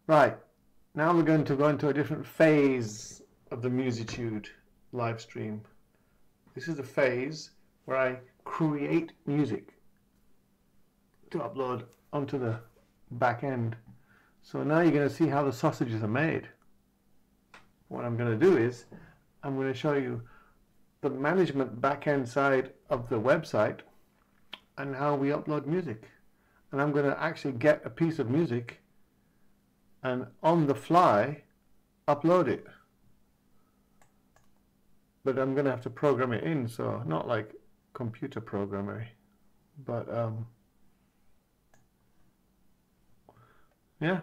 Right, now we're going to go into a different phase of the Musitude live stream. This is the phase where I create music to upload onto the back end. So now you're going to see how the sausages are made. What I'm going to do is I'm going to show you the management back end side of the website and how we upload music. And I'm going to actually get a piece of music and on the fly upload it. But I'm going to have to program it in, so not like computer programmer, but yeah,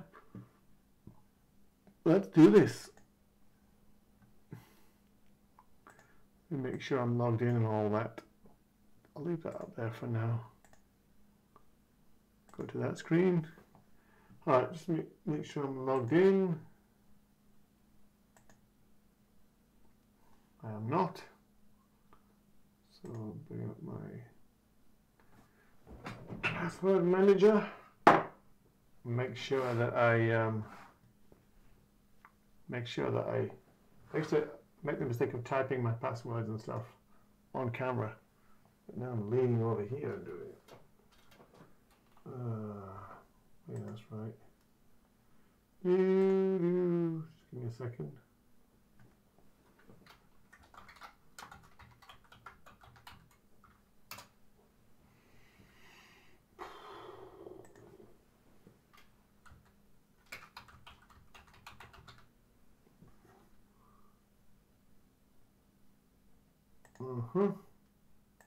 let's do this. Let me make sure I'm logged in and all that. I'll leave that up there for now. Go to that screen. Alright, just make sure I'm logged in. I am not. So bring up my password manager. Make sure that I make the mistake of typing my passwords and stuff on camera. But now I'm leaning over here and doing it. Yeah, that's right. Just give me a second.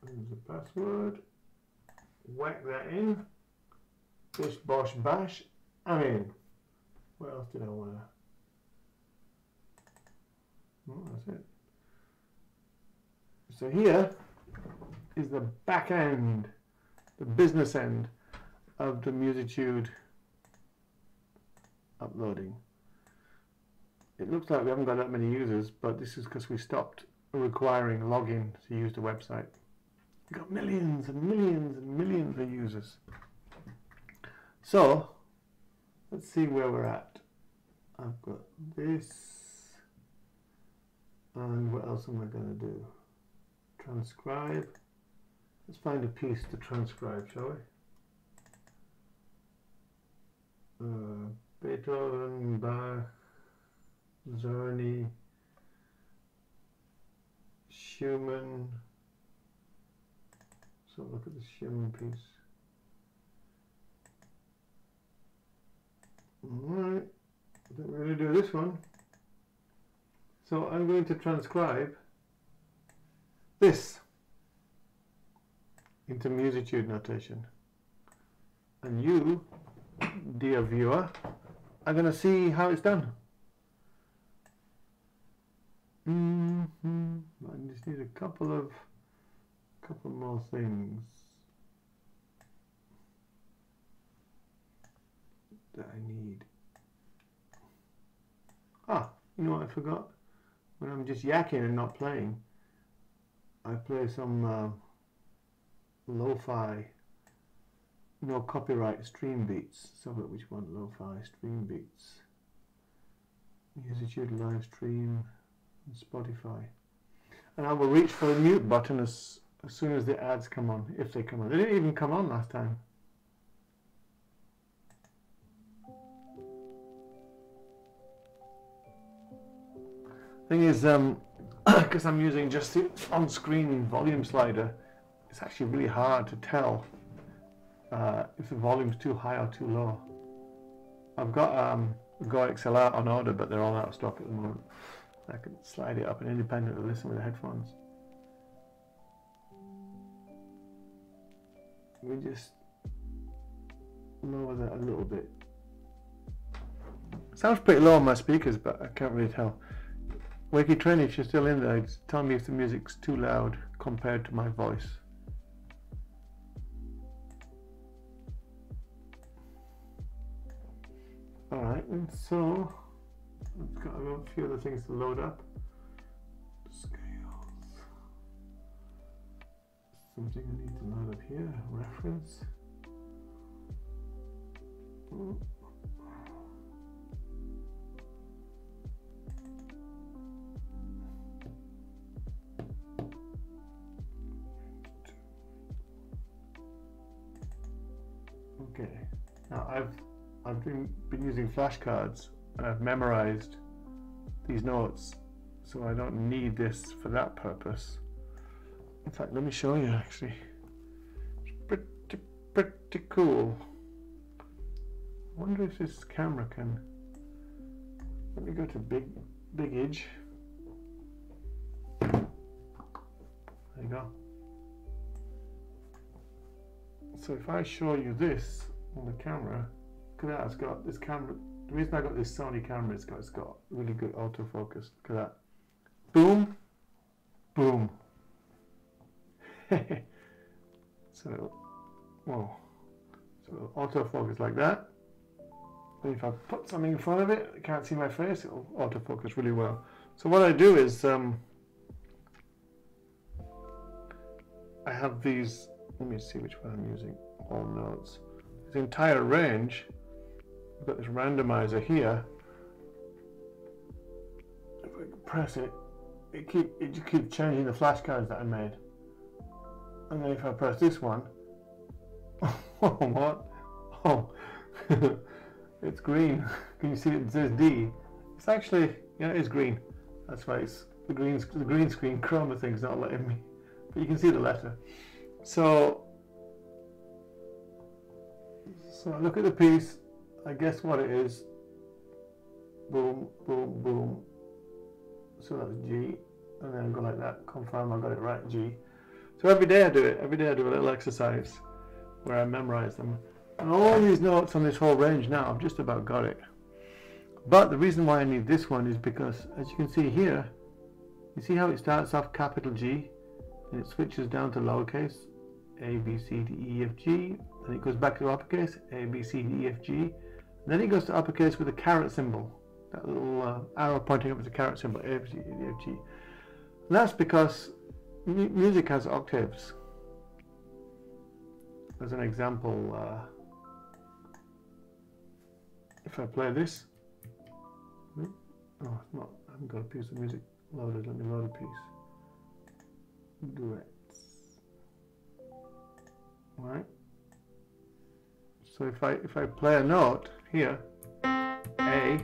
There's the password. Whack that in. Bish bosh bash. I'm in. What else did I want to? Oh, that's it. So here is the back end, the business end of the Musitude uploading. It looks like we haven't got that many users, but this is because we stopped requiring login to use the website. We've got millions and millions and millions of users. So let's see where we're at. I've got this, and what else am I going to do? Transcribe. Let's find a piece to transcribe, shall we? Beethoven, Bach, Czerny, Schumann. So look at the Schumann piece. Alright, I think we're going to do this one. So I'm going to transcribe this into Musitude notation. And you, dear viewer, are going to see how it's done. I just need a couple more things that I need. Ah, you know what I forgot? When I'm just yakking and not playing, I play some lo-fi, no copyright stream beats. So which one? Lo-fi stream beats. Musitude live stream and Spotify. And I will reach for the mute button as soon as the ads come on, if they come on. They didn't even come on last time. Thing is, because I'm using just the on-screen volume slider, it's actually really hard to tell if the volume's too high or too low. I've got Go XLR on order, but they're all out of stock at the moment. I can slide it up and independently listen with the headphones. We just lower that a little bit. Sounds pretty low on my speakers, but I can't really tell. Wakey Train, if you're still in there, tell me if the music's too loud compared to my voice. Alright, and so I've got a few other things to load up. Scales. Something I need to load up here. Reference. Now I've been using flashcards and I've memorized these notes, so I don't need this for that purpose. In fact, let me show you actually. It's pretty cool. I wonder if this camera can. Let me go to big-age. There you go. So if I show you this on the camera, look at that, it's got this camera. The reason I got this Sony camera is it's got really good autofocus. Look at that. Boom, boom. So, whoa. So autofocus like that. And if I put something in front of it, I can't see my face, it'll autofocus really well. So what I do is, I have these, let me see which one I'm using, all notes. This entire range, I've got this randomizer here. If I press it, it just keeps changing the flashcards that I made. And then if I press this one, oh, what? Oh, it's green. Can you see it says D? It's actually, yeah, it is green. That's why it's the green screen chroma thing's not letting me. But you can see the letter. So I look at the piece, I guess what it is. Boom, boom, boom. So that's G, and then I go like that, confirm I got it right, G. So every day I do it. Every day I do a little exercise where I memorize them. And all these notes on this whole range now, I've just about got it. But the reason why I need this one is because, as you can see here, you see how it starts off capital G, and it switches down to lowercase, A, B, C, D, E, F, G, and it goes back to uppercase, A, B, C, D, E, F, G, and then it goes to uppercase with a caret symbol, that little arrow pointing up with the caret symbol, A, B, C, D, E, F, G. And that's because music has octaves. As an example, if I play this, oh, it's not, I haven't got a piece of music loaded, let me load a piece. Duets. Right. So if I play a note here, A,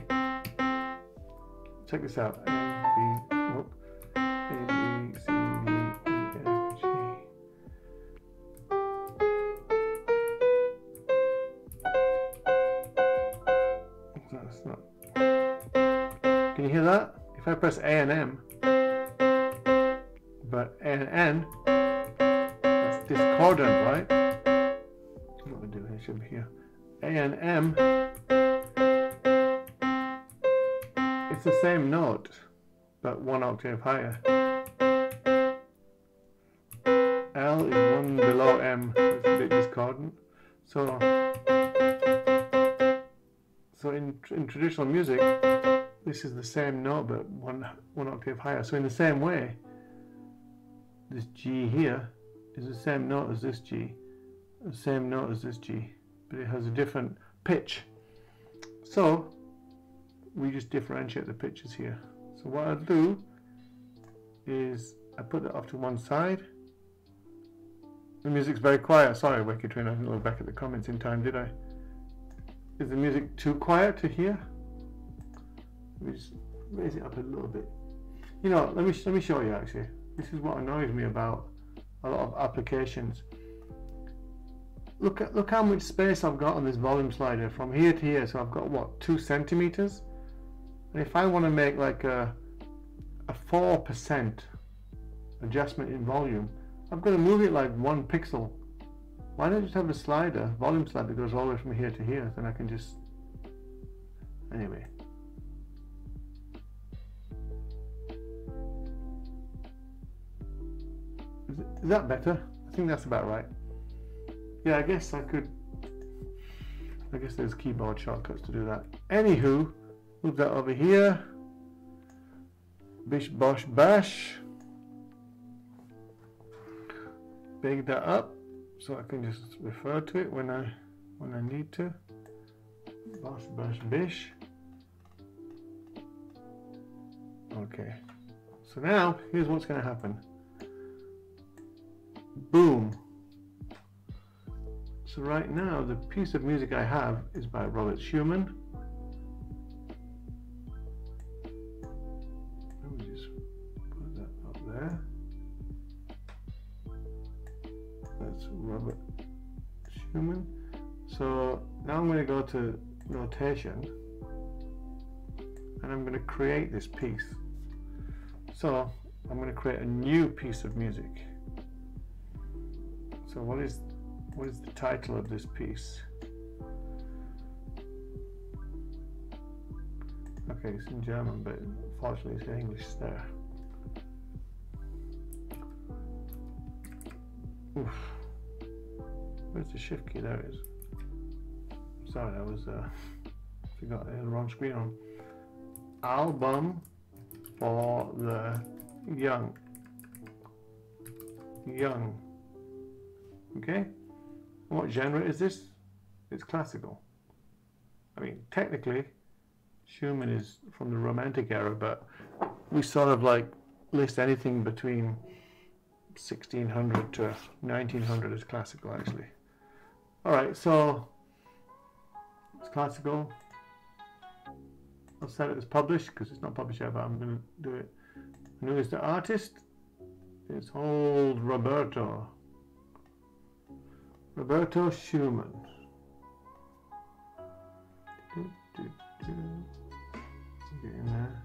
check this out, A, B, whoop, A, B, C, D, E, F, G. That's not. Can you hear that? If I press A and M, but A and N, that's discordant, right? What we do here should be here. A and M, it's the same note, but one octave higher. L is one below M, so it's a bit discordant. So in traditional music, this is the same note, but one octave higher. So in the same way, this G here is the same note as this G, the same note as this G, but it has a different pitch. So we just differentiate the pitches here. So what I do is I put that off to one side. The music's very quiet. Sorry, Wacky Twin, I didn't look back at the comments in time, did I? Is the music too quiet to hear? Let me just raise it up a little bit. You know, let me show you actually. This is what annoys me about a lot of applications. Look how much space I've got on this volume slider from here to here. So I've got what, 2 centimeters? And if I want to make like a 4% adjustment in volume, I've got to move it like 1 pixel. Why don't I just have a slider, volume slider that goes all the way from here to here? Then I can just, anyway. Is that better? I think that's about right. Yeah, I guess there's keyboard shortcuts to do that. Anywho, move that over here. Bish bosh bash. Big that up so I can just refer to it when I need to. Bosh bash bish. Okay. So now here's what's going to happen. Boom. So right now the piece of music I have is by Robert Schumann. Let me just put that up there. That's Robert Schumann. So now I'm going to go to notation and I'm going to create this piece. So I'm going to create a new piece of music. So what is the title of this piece? Okay, it's in German, but unfortunately it's in English there. Oof. Where's the shift key? There it is. Sorry, I was forgot I had the wrong screen on. Album for the young. Okay. What genre is this? It's classical. I mean, technically, Schumann is from the Romantic era, but we sort of like list anything between 1600 to 1900 as classical, actually. All right, so it's classical. I'll set it as published because it's not published yet, but I'm going to do it. And who is the artist? It's old Roberto Schumann. Get in there.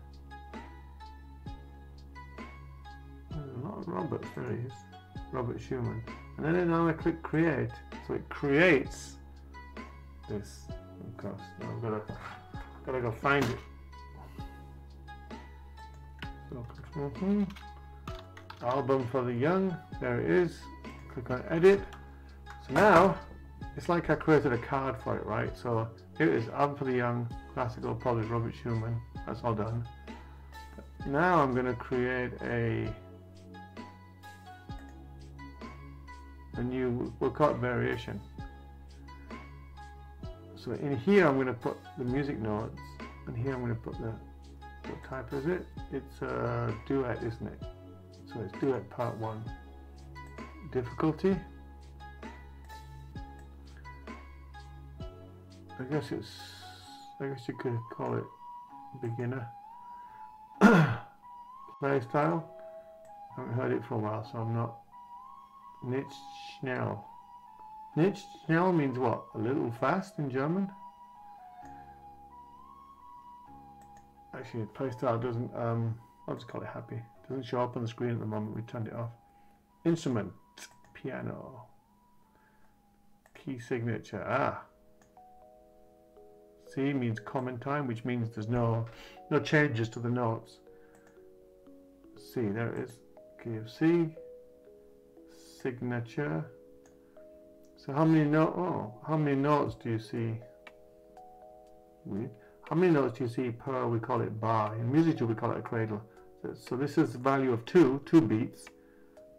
There's a lot of Roberts. There he is. Robert Schumann. And then now I click create. So it creates this. Of course. Now I've gotta go find it. So album for the young. There it is. Click on edit. So now it's like I created a card for it, right? So here it is, album for the young, classical, probably Robert Schumann. That's all done. Now I'm going to create a new, we'll call it variation. So in here I'm going to put the music notes, and here I'm going to put the, what type is it? It's a duet, isn't it? So it's duet part 1. Difficulty. I guess you could call it beginner. Play style. I haven't heard it for a while, so I'm not. Nicht schnell. Nicht schnell means what? A little fast in German? Actually, play style doesn't, I'll just call it happy. It doesn't show up on the screen at the moment, we turned it off. Instrument, piano. Key signature, C means common time, which means there's no changes to the notes. C, there it is. Key of C. Signature. So how many notes do you see? Weird. How many notes do you see per? We call it bar. In Musitude we call it a cradle. So this is the value of 2 beats,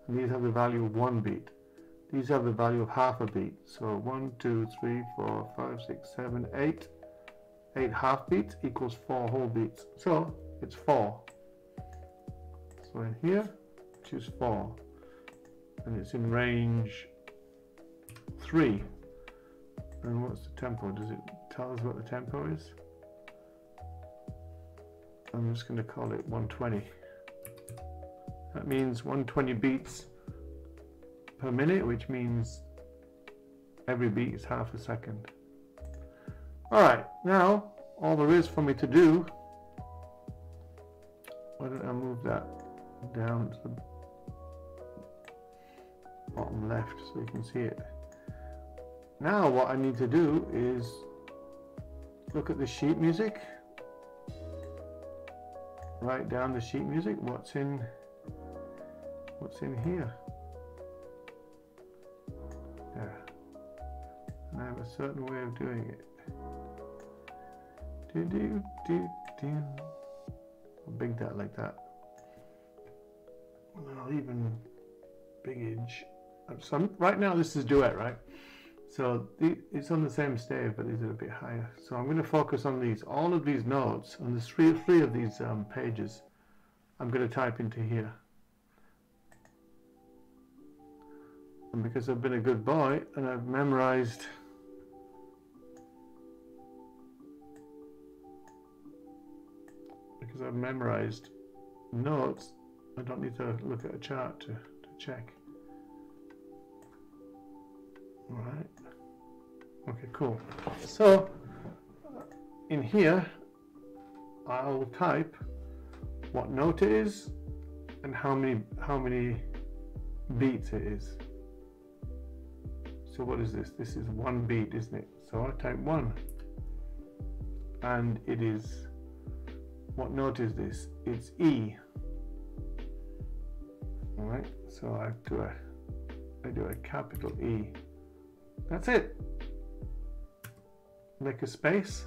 and these have the value of 1 beat. These have the value of half a beat. So 1, 2, 3, 4, 5, 6, 7, 8. 8 half beats equals 4 whole beats. So it's 4. So in here, choose 4. And it's in range 3. And what's the tempo? Does it tell us what the tempo is? I'm just going to call it 120. That means 120 beats per minute, which means every beat is half a second. Alright, now all there is for me to do, why don't I move that down to the bottom left so you can see it. Now what I need to do is look at the sheet music, write down the sheet music, what's in here. There. And I have a certain way of doing it. I'll big that like that. And I'll even bigage. So right now this is duet, right? So it's on the same stave, but these are a bit higher. So I'm going to focus on these. All of these notes, on the three of these pages, I'm going to type into here. And because I've been a good boy and I've memorized notes, I don't need to look at a chart to check. Alright. Okay, cool. So in here I'll type what note it is and how many beats it is. So what is this? This is one beat, isn't it? So I type 1, and it is, what note is this? It's E. Alright, so I do a capital E. That's it. Make a space.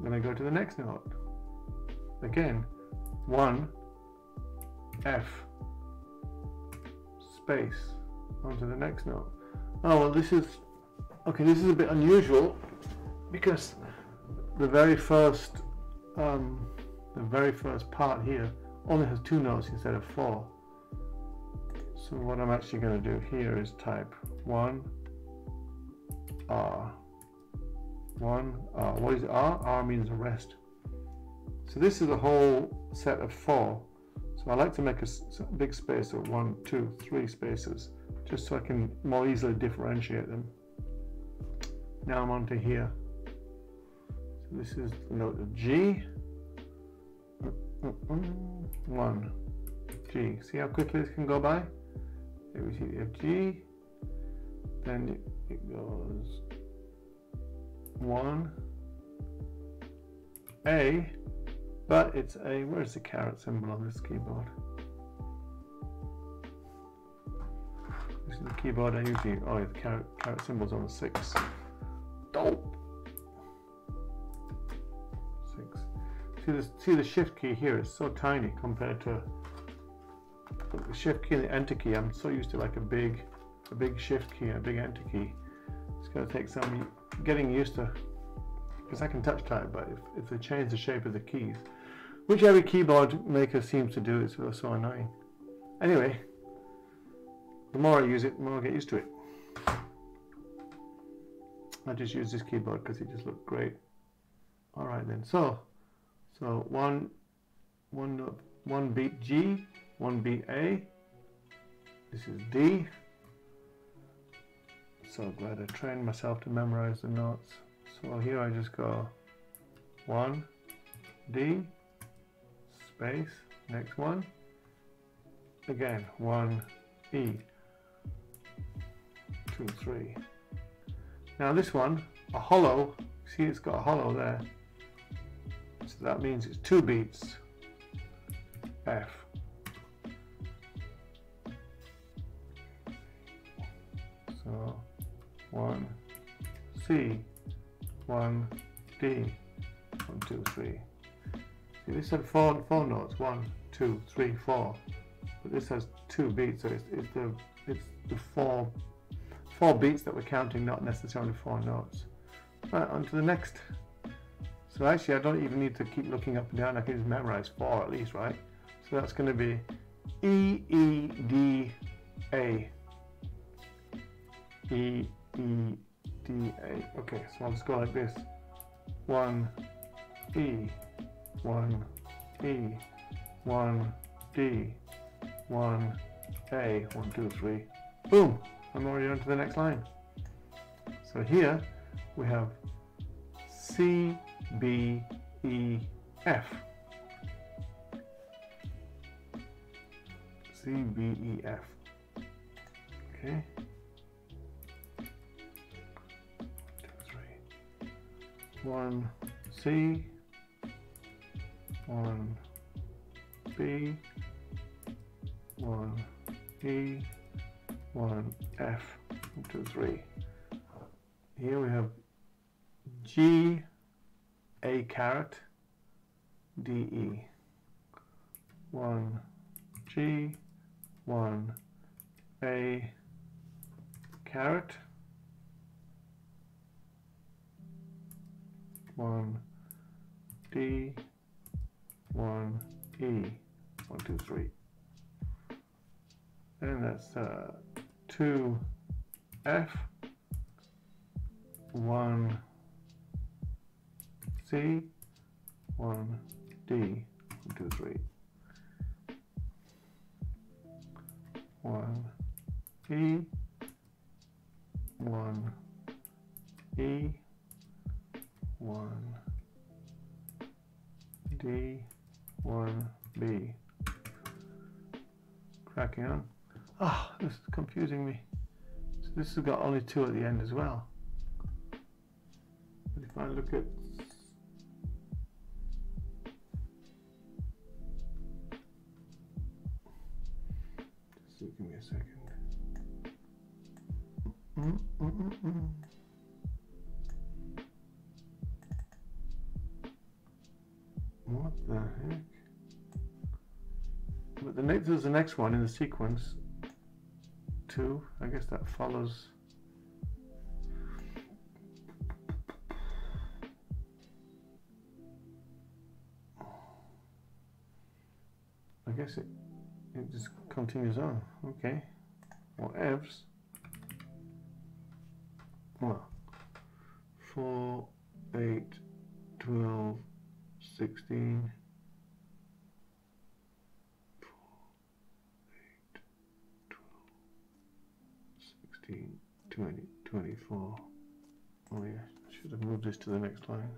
Then I go to the next note. Again, 1, F, space, onto the next note. Oh well, this is a bit unusual because the very first part here only has 2 notes instead of 4. So what I'm actually going to do here is type 1 R. 1 R. What is R? R means rest. So this is a whole set of 4. So I like to make a big space of 1, 2, 3 spaces, just so I can more easily differentiate them. Now I'm on to here. So this is the note of G. 1, G. See how quickly this can go by? Here we see the F, G. Then it goes 1, A, but it's a, where's the caret symbol on this keyboard? This is the keyboard I usually, oh yeah, the caret symbol's on the 6. Dope! 6. See the shift key here is so tiny compared to the shift key and the enter key. I'm so used to like a big shift key and a big enter key. It's going to take some getting used to, because I can touch type, but if they change the shape of the keys, which every keyboard maker seems to do, it's so annoying. Anyway, the more I use it, the more I get used to it. I just use this keyboard because it just looked great. Alright then, so 1 beat G, 1 beat A, this is D. So glad I trained myself to memorize the notes. So here I just go 1, D, space, next one, again 1, E, 2, 3. Now this one, a hollow, see it's got a hollow there, so that means it's 2 beats, F. So 1, C, 1, D, 1, 2, 3. See, this had four notes, 1, 2, 3, 4, but this has 2 beats, so it's the four beats that we're counting, not necessarily 4 notes. Right, on to the next. So actually I don't even need to keep looking up and down, I can just memorize 4 at least, right? So that's going to be E, E, D, A. E, E, D, A. Okay, so I'll just go like this. 1, E, 1, E, 1, D, 1, A, 1, 2, 3. Boom! I'm already on to the next line. So here we have C, B, E, F. C, B, E, F. Okay. 1, C, 1, B, 1, E, 1, F, 1, 2, 3. Here we have G, A caret, D, E. 1, G, 1, A caret, 1, D, 1, E, 1, 2, 3. then that's 2F, 1C, 1D, 1, 2, 3, 1E, 1E, 1D, 1B. Cracking on. Ah, this is confusing me. So this has got only 2 at the end as well. But if I look at just give me a second. What the heck? But there's the next one in the sequence. 2. I guess that follows. I guess it just continues on. Okay. Or F's. Well, 4, 8, 12, 16. 20, 24. Oh yeah, I should have moved this to the next line.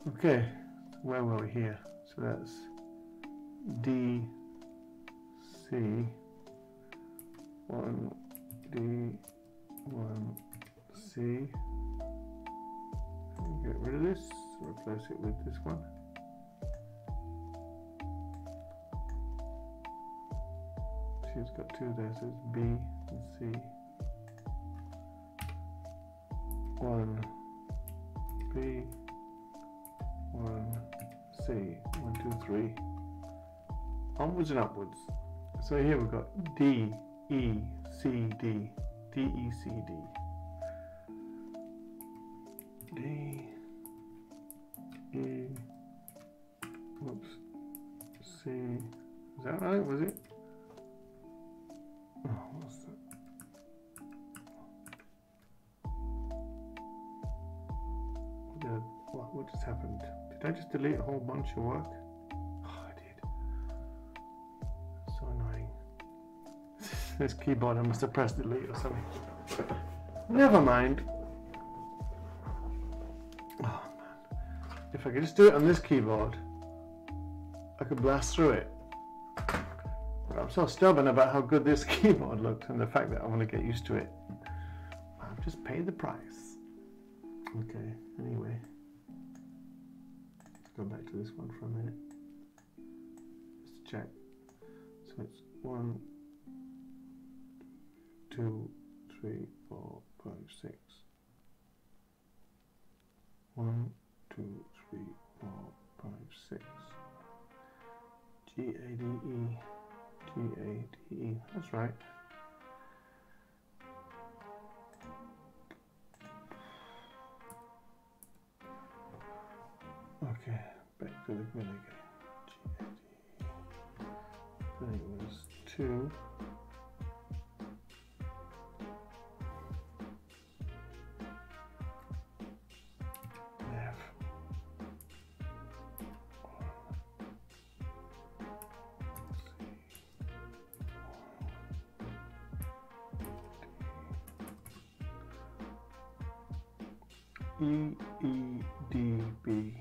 Okay, where were we here? So that's D, C, 1, D, 1, C. Get rid of this, replace it with this one. She's got 2 there, so it's B and C. 1, B, 1, C. 1, 2, 3. Onwards and upwards. So here we've got D, E, C, D. D, E, C, D. D, E, whoops, C. Is that right? Was it? Oh, what's that? What just happened? Did I just delete a whole bunch of work? Oh, I did. So annoying. This keyboard, I must have pressed delete or something. Never mind. Oh man. If I could just do it on this keyboard, I could blast through it. But I'm so stubborn about how good this keyboard looked and the fact that I want to get used to it. I've just paid the price. Okay, anyway. Let's go back to this one for a minute. Just to check. So it's 1, 2, 3, 4, 5, 6. 1, 2, 3, 4, 5, 6. G, A, D, E. G, A, D, E. That's right. Okay, back to the middle again. G, A, D, E. Then it was 2. E, E, D, B.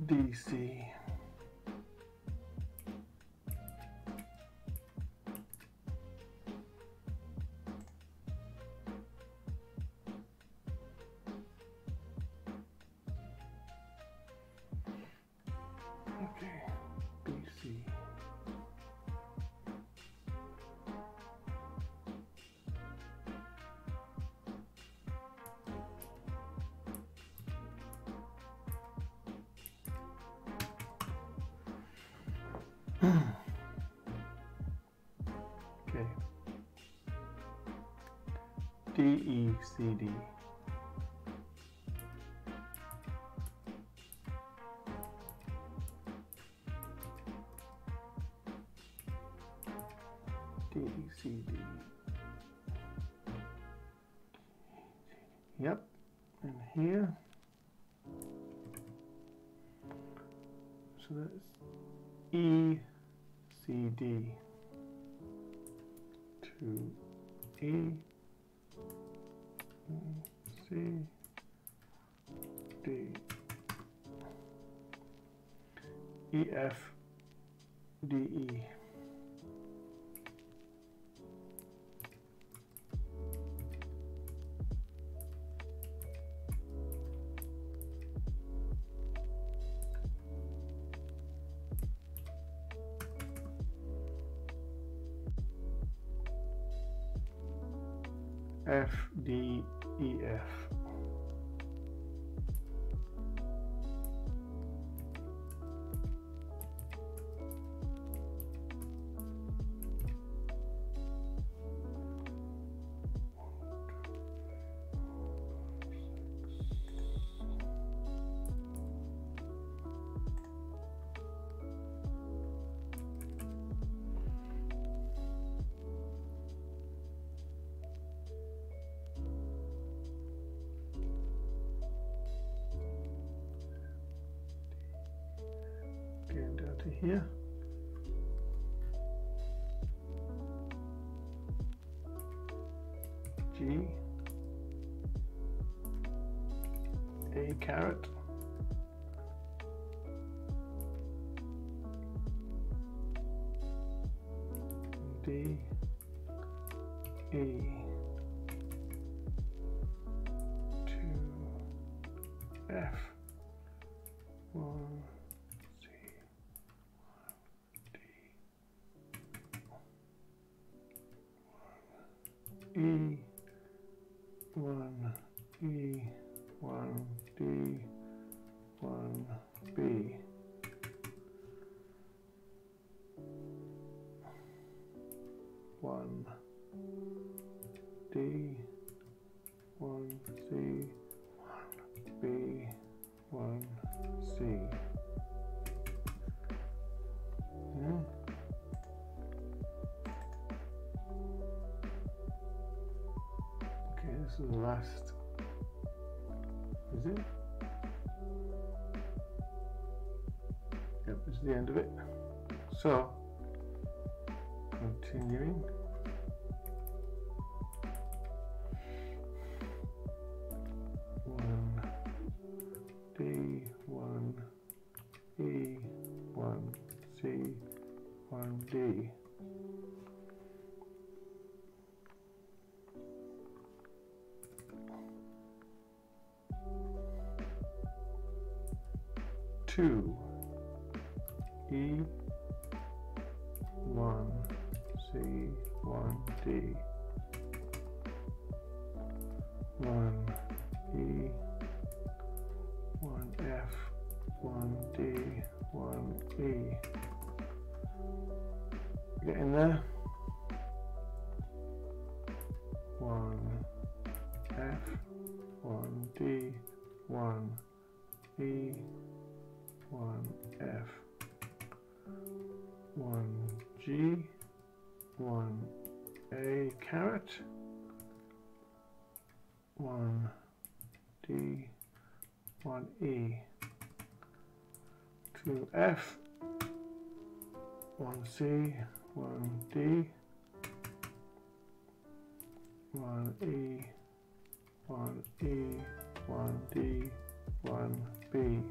D, C. Okay, BC. Okay. D, E, C, D. D, E, C, D. Yep. And here. So that's E, C, D. 2, E, C, D, E, F, D, E. F, D, E, F. Getting down to here. G, A caret, D, E, 2, F, 1, C, 1, D, 1, E, 1, E, 1, D, 1, B. One D, 1 C, 1 B, 1 C. Okay, this is the last. Is it? Yep, this is the end of it. So, continuing. D, 1 E, 1 C, 1 D. Two E, 1 C, 1 D. 1 E, 1 F, 1 D, 1 E. Get in there. 1 F, 1 D, 1 E, 1 F, 1 G, 1 A caret, 1 D, 1 E, 2 F, 1 C, 1 D, 1 E, 1 E, 1 D, 1 B.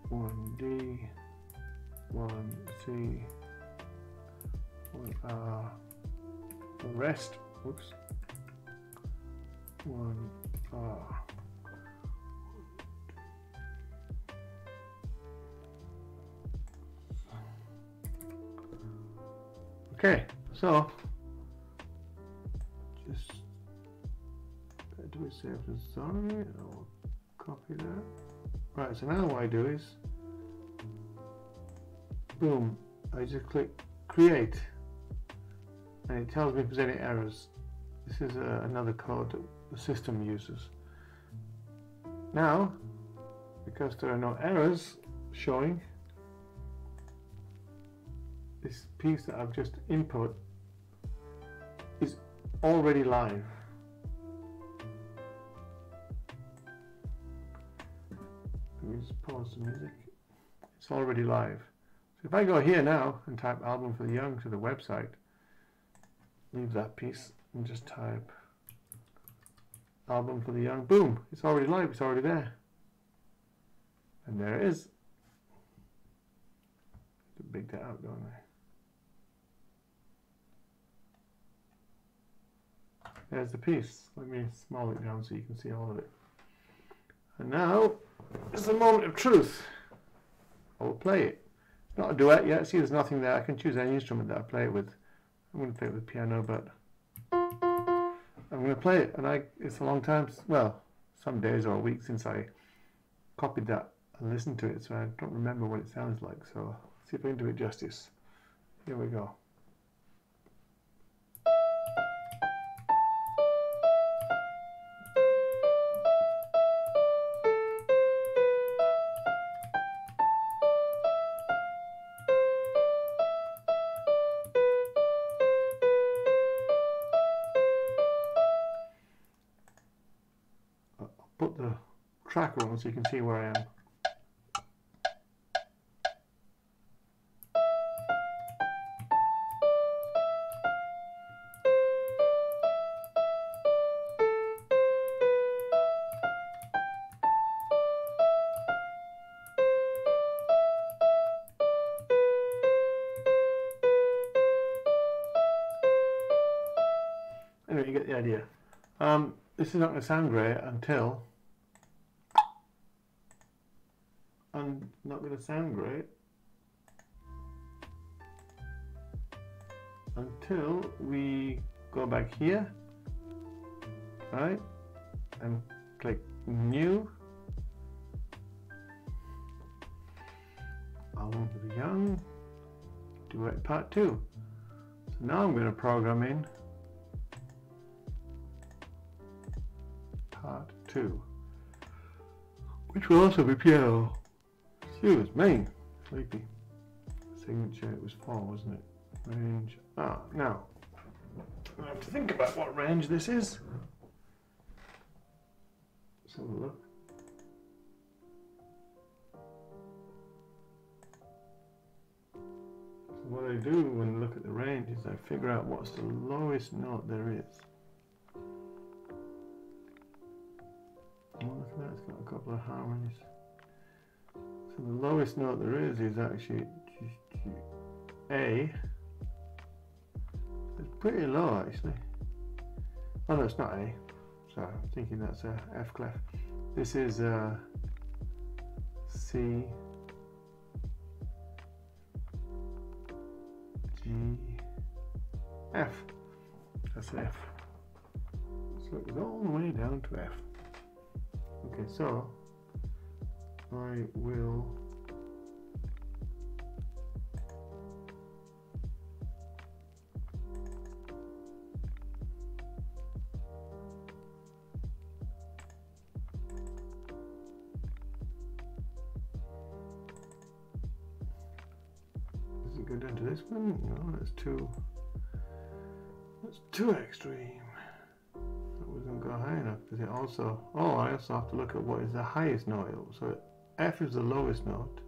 1 D, 1 C, 1 R. The rest, whoops, 1 R. Okay, so just do we save the summary? I'll copy that. Right, so now what I do is, boom, I just click create, and it tells me if there's any errors. This is another code that the system uses. Now, because there are no errors showing, this piece that I've just input is already live. Let me just pause the music. It's already live. So if I go here now and type album for the young to the website, leave that piece and just type album for the young, boom, it's already live, it's already there. And there it is. To big that out, don't I? There's the piece. Let me small it down so you can see all of it. And now it's the moment of truth. I will play it. Not a duet yet. See, there's nothing there. I can choose any instrument that I play it with. I'm going to play it with piano, but I'm going to play it. And it's a long time, well, some days or a week since I copied that and listened to it, so I don't remember what it sounds like. So see if I can do it justice. Here we go. Put the tracker on so you can see where I am. Anyway, you get the idea. This is not going to sound great until we go back here, right, and click new, album for the young, duet part 2. So now I'm going to program in part 2, which will also be piano. Excuse me, sleepy. Signature, it was 4, wasn't it? Range. Now I have to think about what range this is. Let's have a look. So what I do when I look at the range is I figure out what's the lowest note there is. Oh, look at that, it's got a couple of harmonies. So the lowest note there is actually A. It's pretty low actually. Oh no, it's not A. Sorry, I'm thinking that's a F clef. This is C, G, F. That's F. So it goes all the way down to F. Okay, so I will go down to this one. No, that's too extreme. That doesn't go high enough because it also, I also have to look at what is the highest note. So F is the lowest note.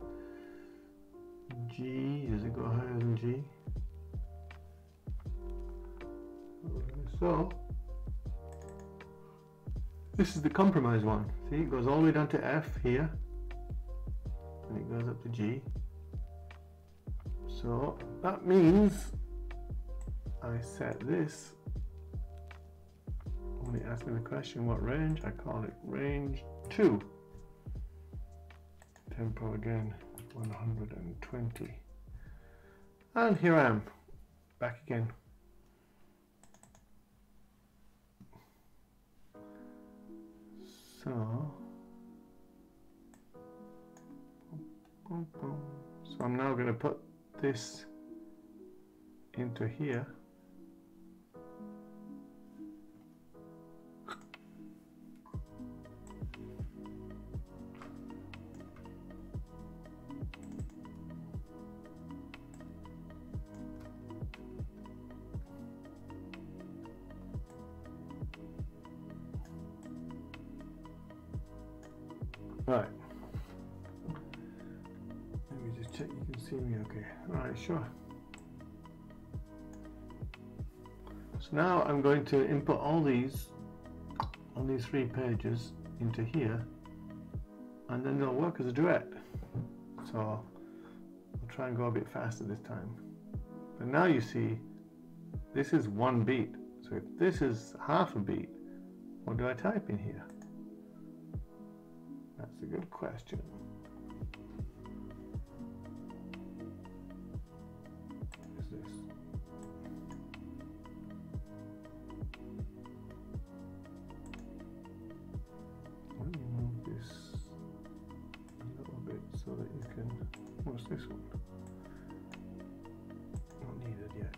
G, does it go higher than G? So this is the compromise one. See, it goes all the way down to F here and it goes up to G. So that means I set this, when it asks me the question what range, I call it range 2. Tempo again 120. And here I am, back again. So boom, boom. So I'm now going to put this into here. Right. Let me just check you can see me okay. Alright, sure. So now I'm going to input all these on these 3 pages into here, and then they'll work as a duet. So I'll try and go a bit faster this time. But now you see this is 1 beat. So if this is half a beat, what do I type in here? That's a good question. What is this? Let me move this a little bit so that you can. What's this one? Not needed yet.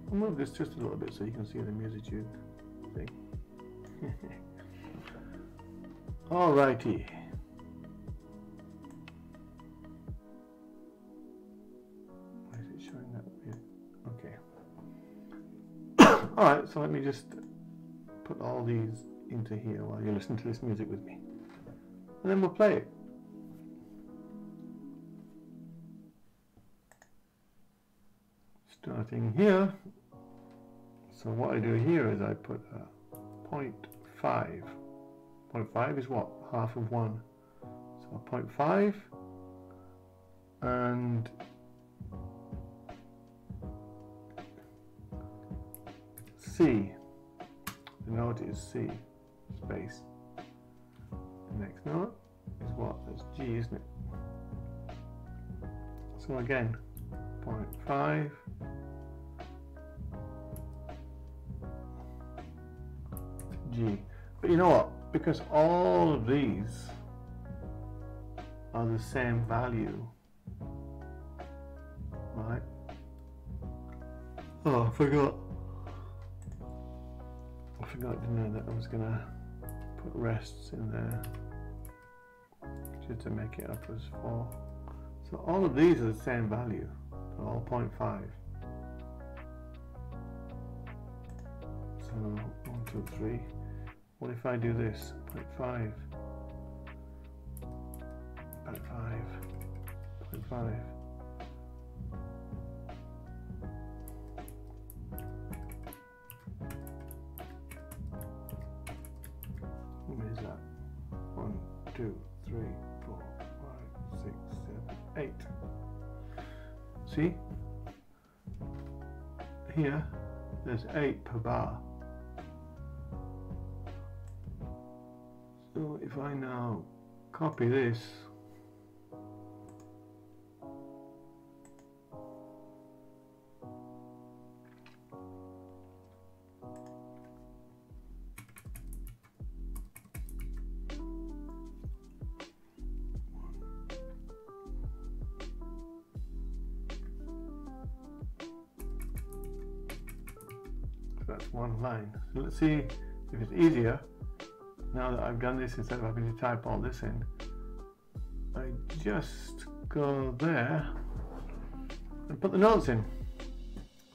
I'll move this just a little bit so you can see the Musitude thing. Alrighty. Why is it showing that weird? Okay. Alright, so let me just put all these into here while you listen to this music with me. And then we'll play it. Starting here. So what I do here is I put a 0.5. 0.5 is what? Half of 1. So 0.5 and C. The note is C space. The next note is what? That's G, isn't it? So again, 0.5 G. But you know what? Because all of these are the same value, right? Oh, I forgot, didn't I, that I was gonna put rests in there just to make it up as 4. So all of these are the same value, they're all 0.5. So 1, 2, 3. What if I do this? 0.5, 0.5, 0.5. What is that? 1, 2, 3, 4, 5, 6, 7, 8. See? Here, there's 8 per bar. So if I now copy this, so that's 1 line. So let's see if it's easier. Now that I've done this, instead of having to type all this in, I just go there and put the notes in,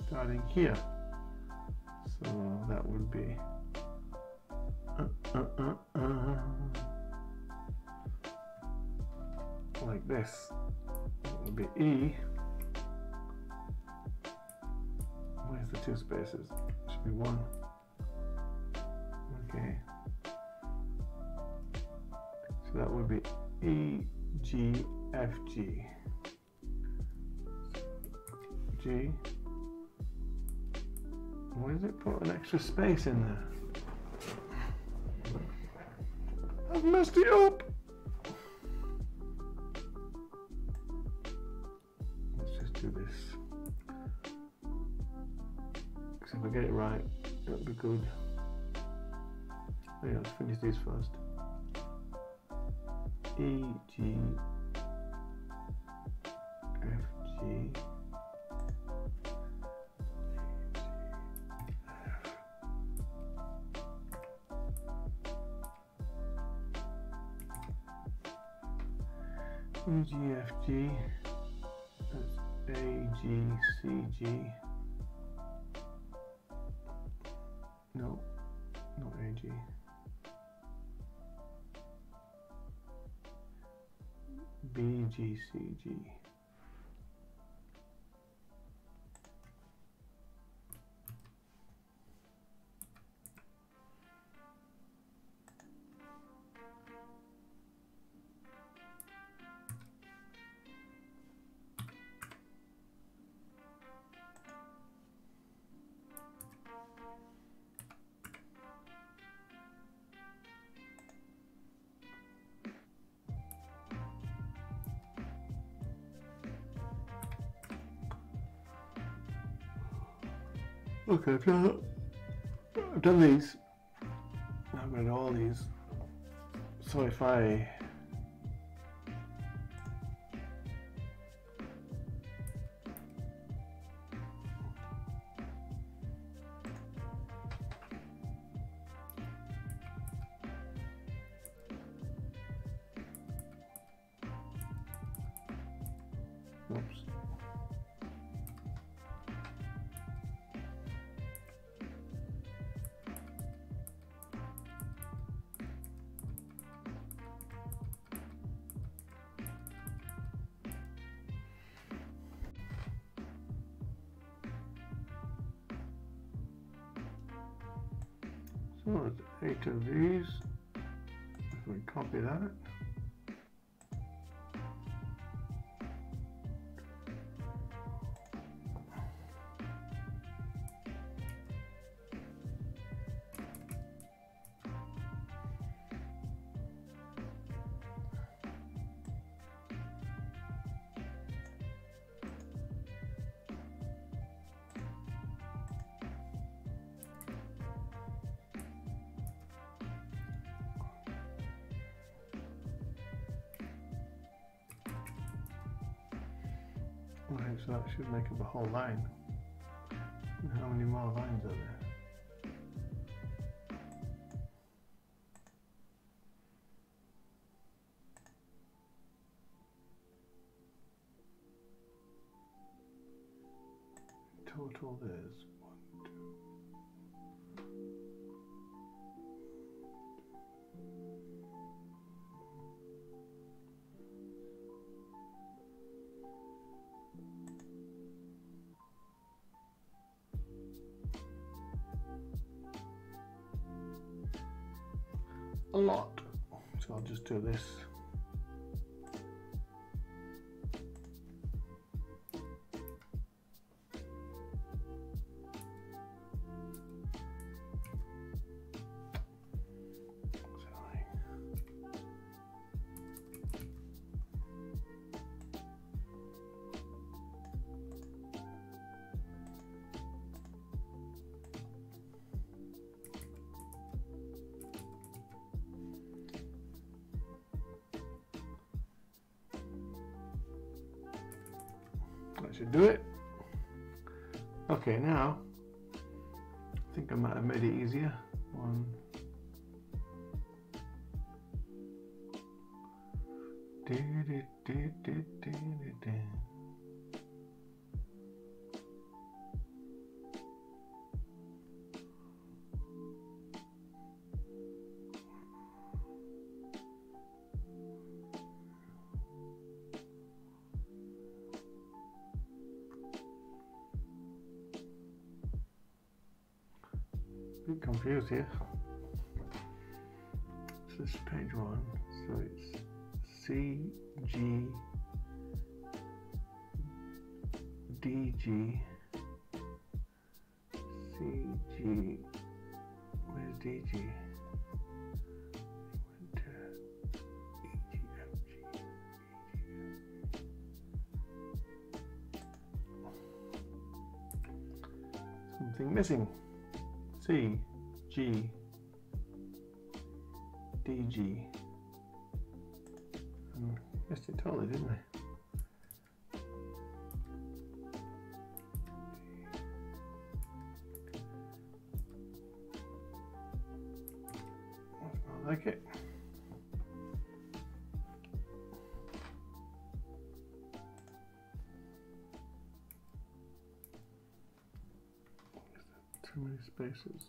starting here. So that would be like this. It would be E. Where's the 2 spaces? It should be 1. Okay. So that would be E, G, F, G. G. Why does it put an extra space in there? I've messed it up. Let's just do this. Because if I get it right, it'll be good. Oh yeah, let's finish these first. E, G, E, G, F, G, that's A, G, C, G, no, not A, G, B, G, C, G, okay, I've done these. Now I'm going to do all these. So if I oops. So there's 8 of these. If we copy that. Okay, so that should make up a whole line. And how many more lines are there? Total there's 1, 2. A lot. So I'll just do this. That should do it. Okay, now I think I might have made it easier. 1. Bit confused here. This is page 1, so it's C, G, D, G, C, G, where's D, G? Went to E, G, F, G, something missing. C, G, D, G. Guessed it totally, didn't I? like it. Too many spaces.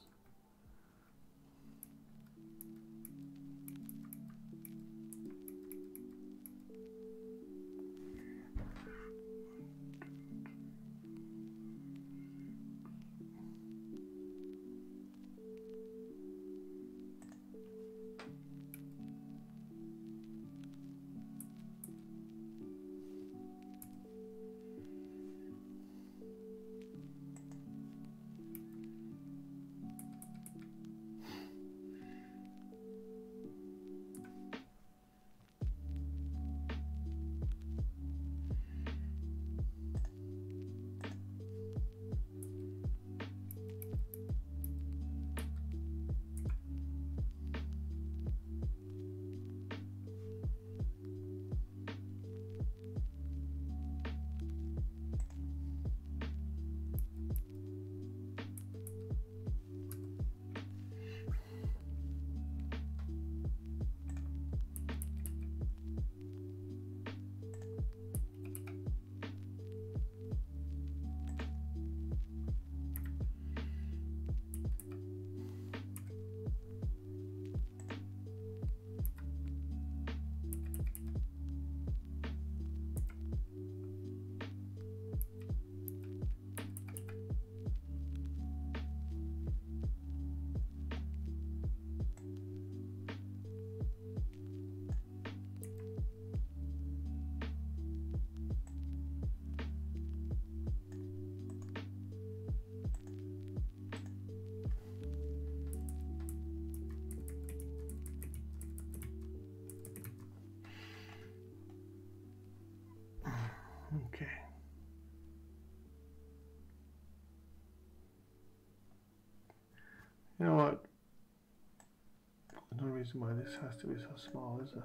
Okay. You know what? There's no reason why this has to be so small, is there?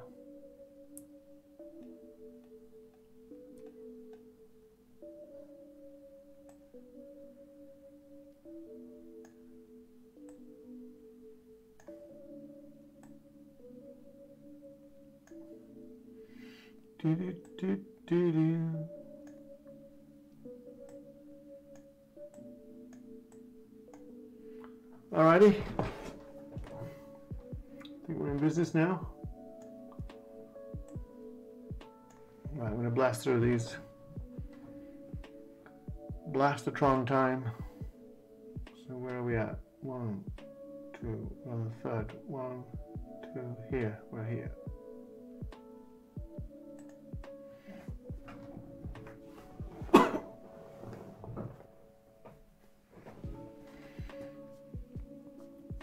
Do do do do do. Alrighty. I think we're in business now. Right, I'm going to blast through these. Blastatron time. So where are we at? 1, 2, we're on the third. 1, 2, here. We're here.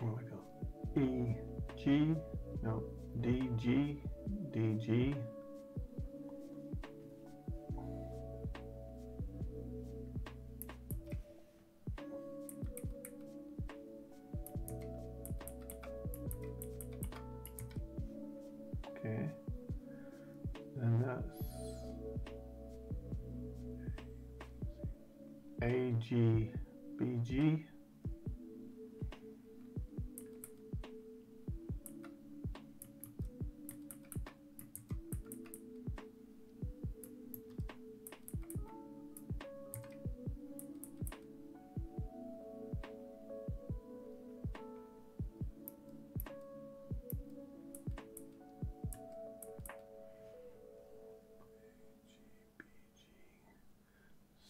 Where we go? E, G, no, D, G, D, G. Okay, and that's A, G, B, G.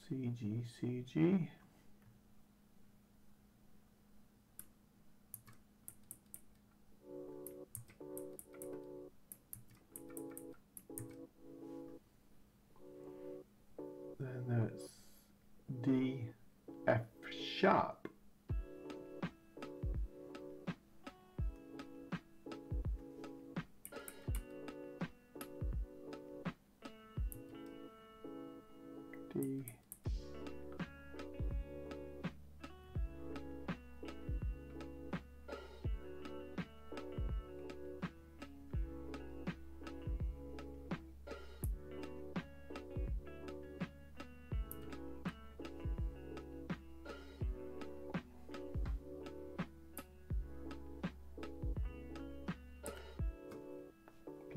C, G, C, G. Then that's D, F sharp. D,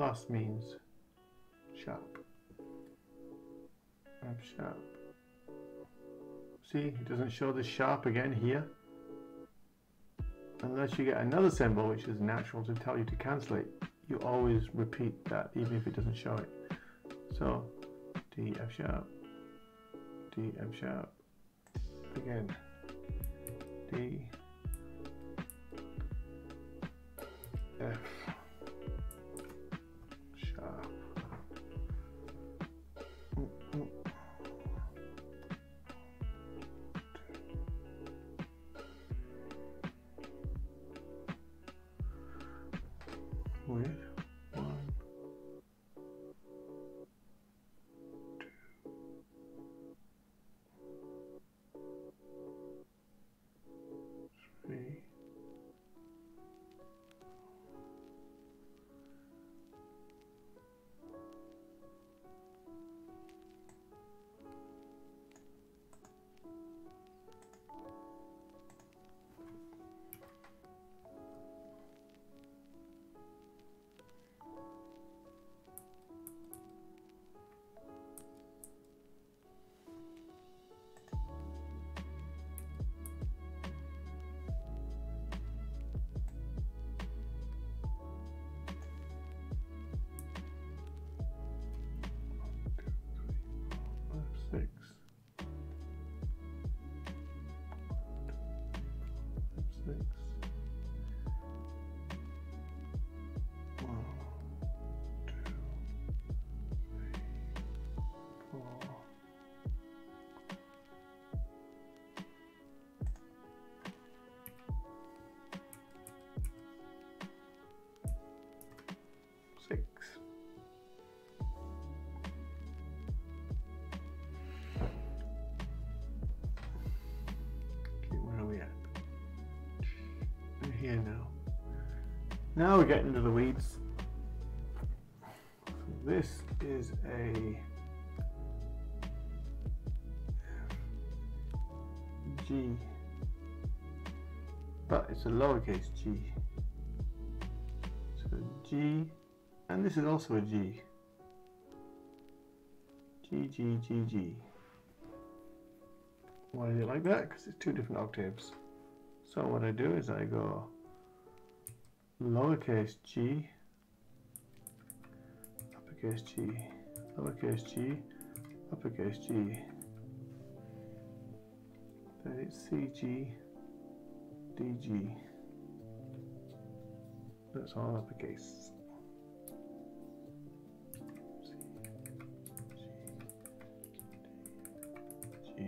plus means sharp. F sharp. See, it doesn't show the sharp again here. Unless you get another symbol which is natural to tell you to cancel it, you always repeat that even if it doesn't show it. So D, F sharp, D, F sharp, again, D, F sharp. With 1, 2, 3, 6, 6, 1, 2, 3, 4, 6. Here now. Now we're getting into the weeds. So this is a G, but it's a lowercase g. So G, and this is also a G. G, G, G, G. Why is it like that? Because it's two different octaves. So what I do is I go lowercase g, uppercase G, lowercase g, uppercase G. Then it's CG, DG. That's all uppercase. C, G, D, G.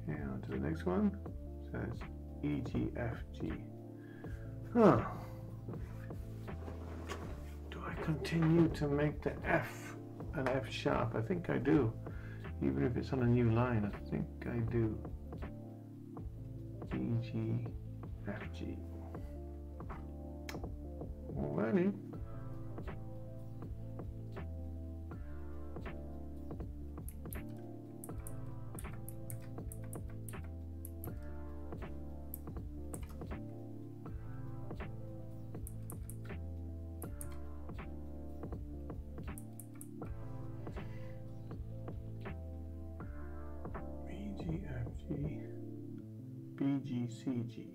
Okay, on to the next one. It says E, G, F, G. Huh. Do I continue to make the F an F sharp? I think I do. Even if it's on a new line, I think I do. E, G, F, G. Alrighty. B, G, C, G.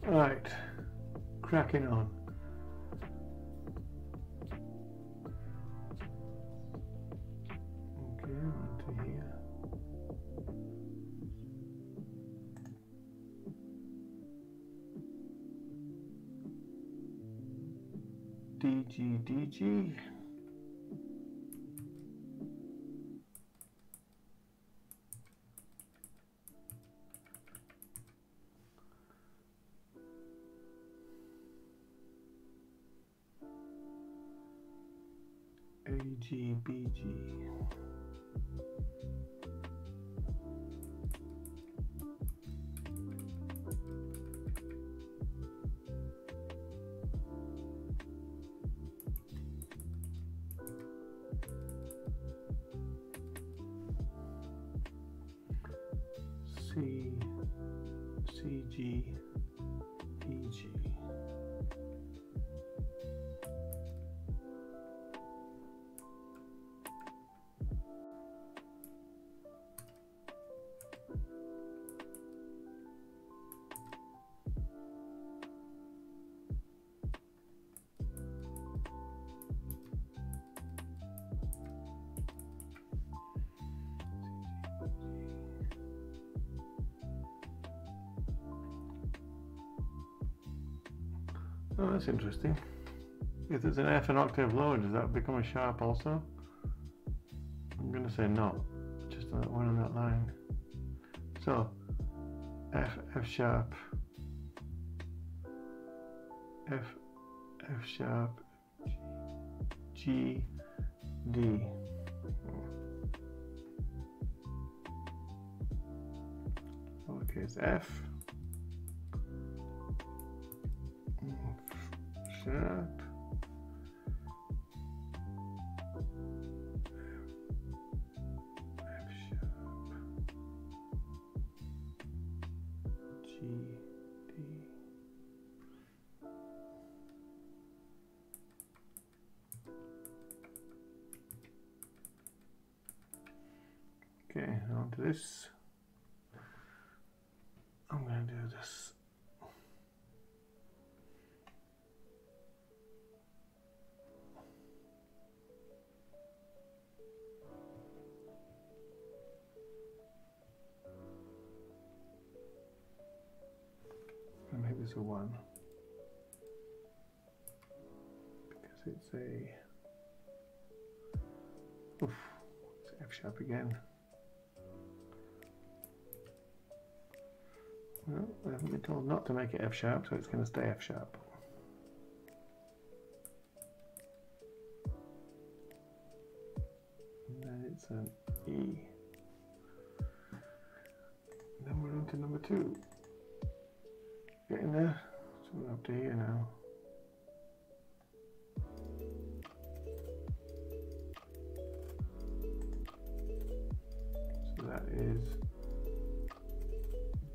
Right, cracking on. Okay, on to here. G, D, G. A, G, B, G. C, C, G, E, G. Oh, that's interesting. If there's an F an octave lower, does that become a sharp also? I'm going to say no, just on that one on that line. So, F, F sharp, F, F sharp, G, D. Lowercase f, sharp, F sharp, G, D. Okay, on to this. I'm going to do this. I'll make this a 1 because it's a it's F sharp again. Well, I haven't been told not to make it F sharp, so it's going to stay F sharp. And then it's an E. And then we're on to number 2. Getting there, so we're up to here now. So that is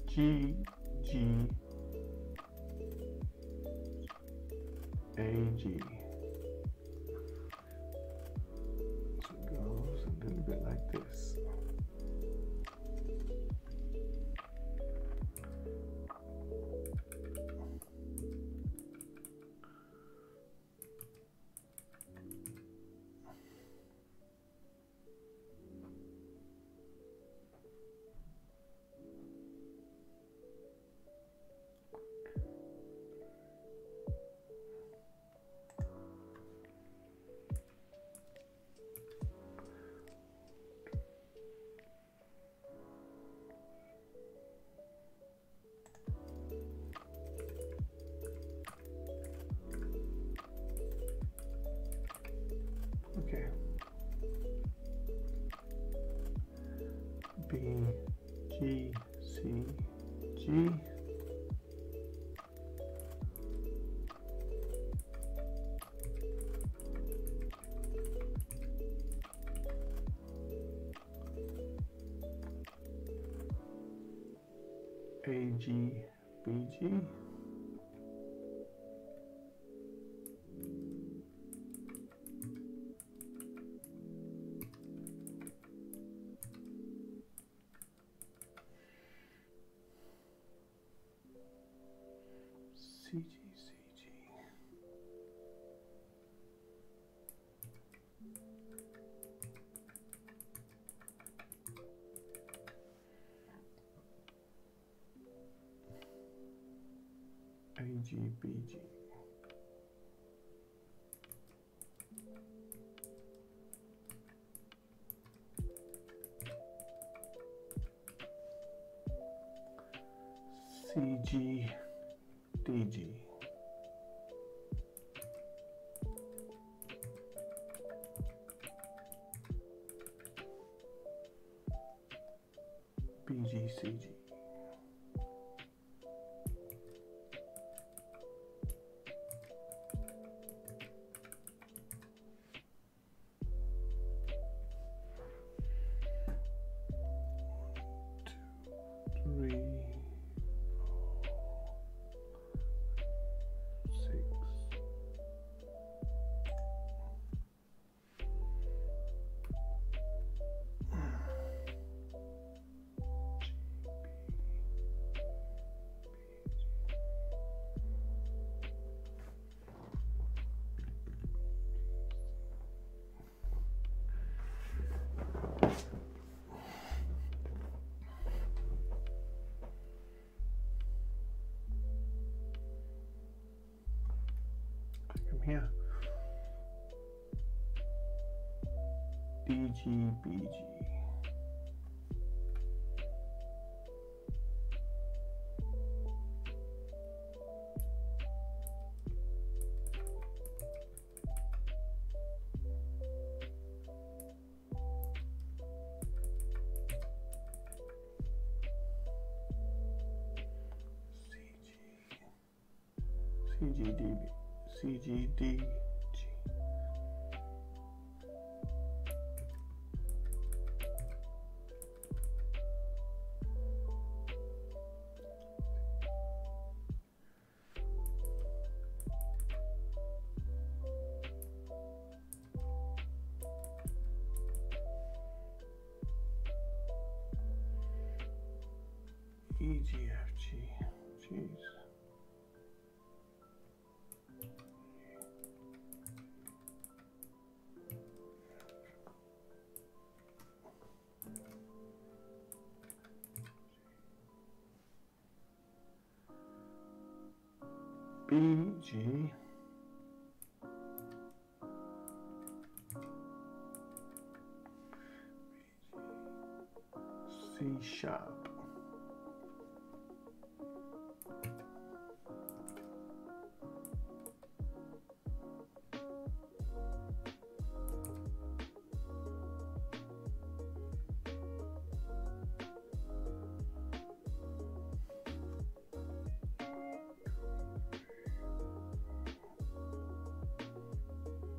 G, G, A, G. So it goes a little bit like this. Okay. B, G, C, G. A, G, B, G. C, G, C, G. A, G, B, G. CG, DG. BG, CG. Here, DG, BG. CGDB, CGDG. EGFG, jeez. BG, C sharp.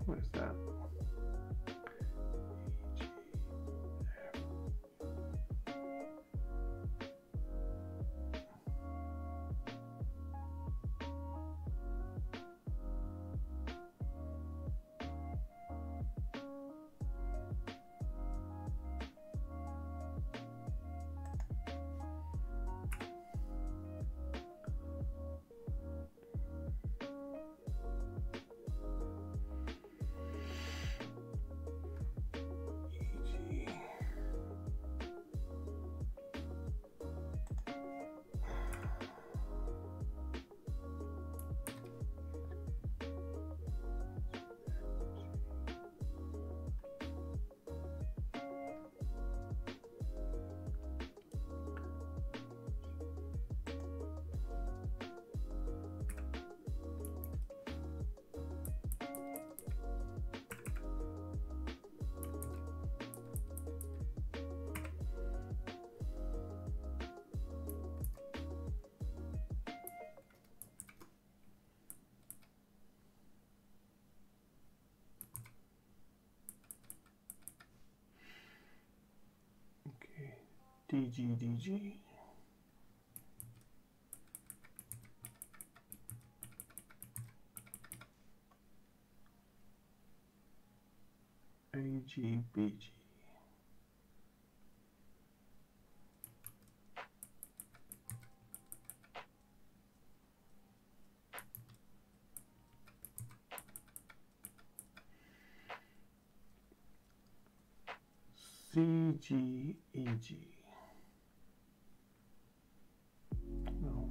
What is that? DG. AGBG. CGEG. No.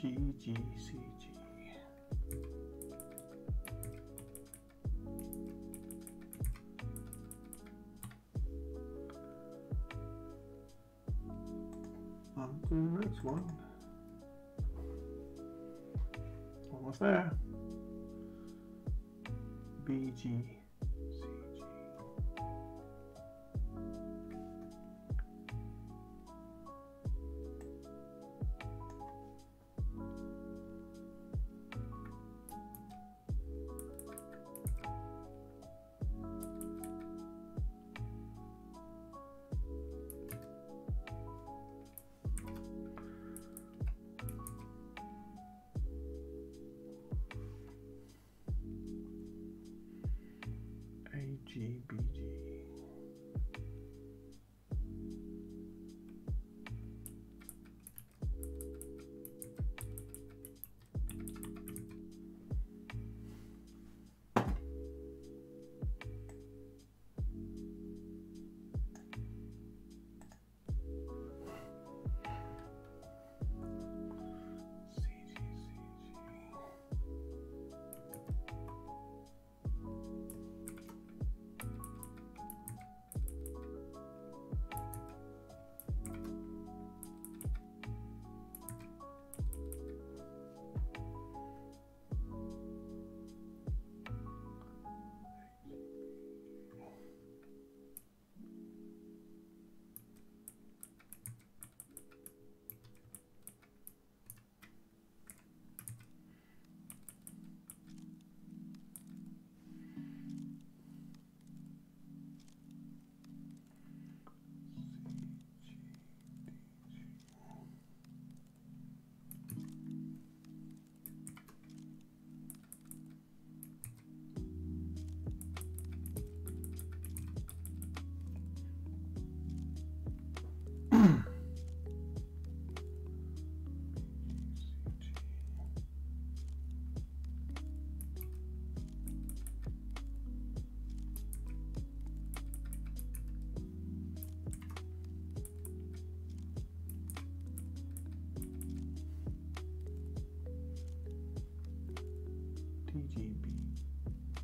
G, G, C, G. On to the next one. Almost there. B, G, C, G. G, B, G.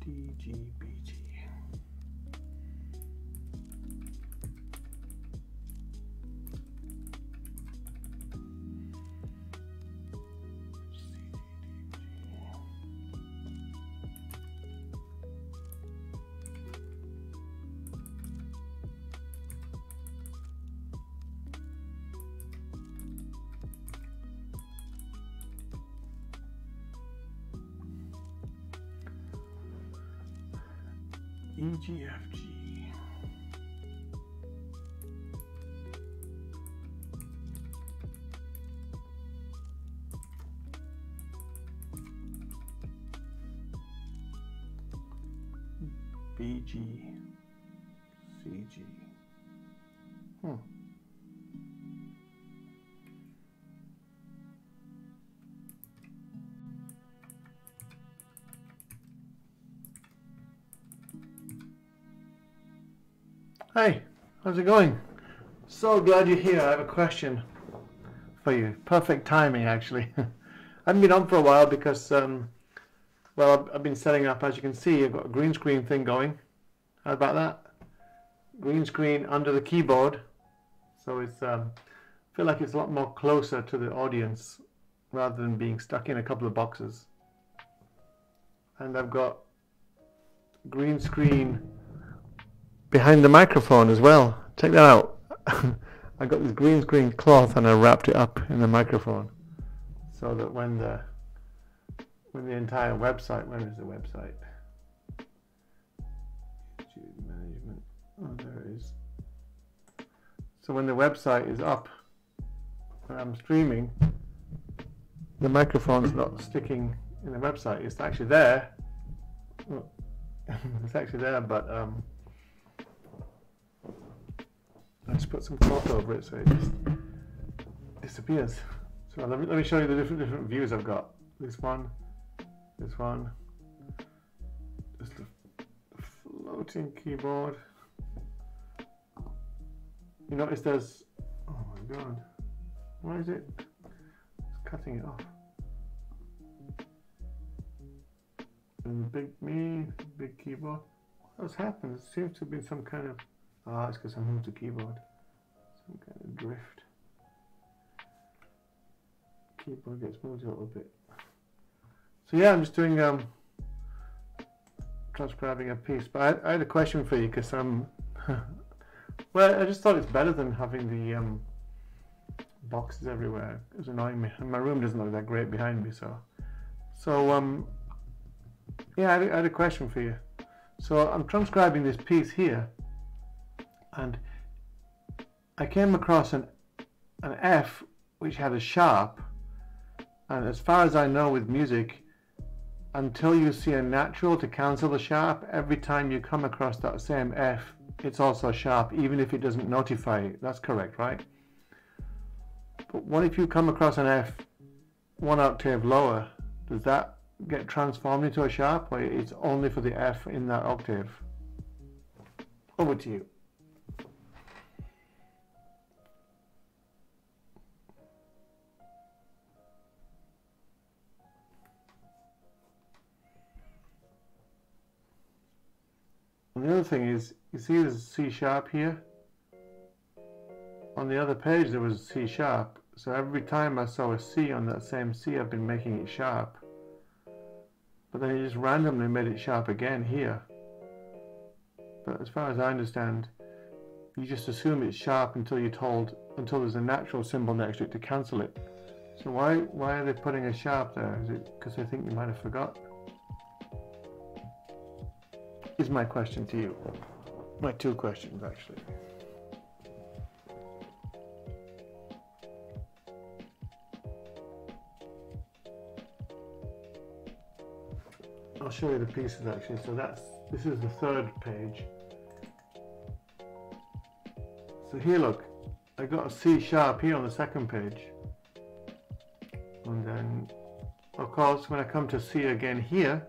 DGBG. EGFG. BG. CG. Hey, how's it going? So glad you're here. I have a question for you. Perfect timing, actually. I haven't been on for a while because, well, I've been setting up, as you can see, I've got a green screen thing going. How about that? Green screen under the keyboard. So it's, I feel like it's a lot more closer to the audience rather than being stuck in a couple of boxes. And I've got green screen behind the microphone as well. Check that out. I got this green screen cloth and I wrapped it up in the microphone so that when the entire website, when is the website? Management. Oh, there it is. So when the website is up, when I'm streaming, the microphone's not sticking in the website. It's actually there. It's actually there, but let's put some cloth over it so it just disappears. So let me show you the different views I've got. This one, just a floating keyboard. You notice there's, oh my god, why is it? It's cutting it off. And big keyboard. What's happened? It seems to have been some kind of... Ah, it's because I moved the keyboard. Some kind of drift. Keyboard gets moved a little bit. So yeah, I'm just doing transcribing a piece. But I had a question for you because well, I just thought it's better than having the boxes everywhere. It was annoying me, and my room doesn't look that great behind me. So yeah, I had a question for you. So I'm transcribing this piece here, and I came across an F which had a sharp, and as far as I know with music, until you see a natural to cancel the sharp, every time you come across that same F, it's also sharp, even if it doesn't notify it. That's correct, right? But what if you come across an F one octave lower? Does that get transformed into a sharp, or it's only for the F in that octave? Over to you. And the other thing is, you see there's C sharp here? On the other page there was C sharp, so every time I saw a C on that same C, I've been making it sharp. But then it just randomly made it sharp again here. But as far as I understand, you just assume it's sharp until there's a natural symbol next to it to cancel it. So why are they putting a sharp there? Is it because they think you might have forgot? Is my question to you. My two questions, actually. I'll show you the pieces actually. So this is the third page. So here, look, I got a C sharp here on the second page. And then, of course, when I come to C again here,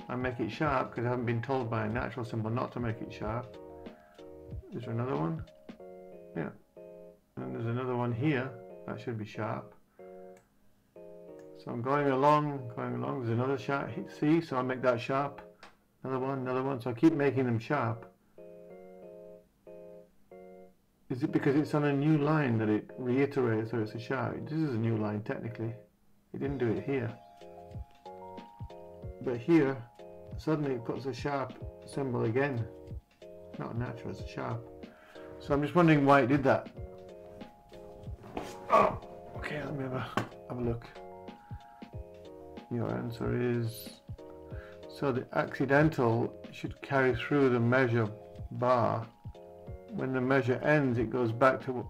I make it sharp because I haven't been told by a natural symbol not to make it sharp. Is there another one? Yeah. And there's another one here. That should be sharp. So I'm going along. There's another sharp C, so I make that sharp. Another one. So I keep making them sharp. Is it because it's on a new line that it reiterates, or it's a sharp? This is a new line technically. It didn't do it here. But here, suddenly it puts a sharp symbol again. Not a natural, it's a sharp. So I'm just wondering why it did that. Oh, okay, let me have a look. Your answer is, so the accidental should carry through the measure bar. When the measure ends, it goes back to,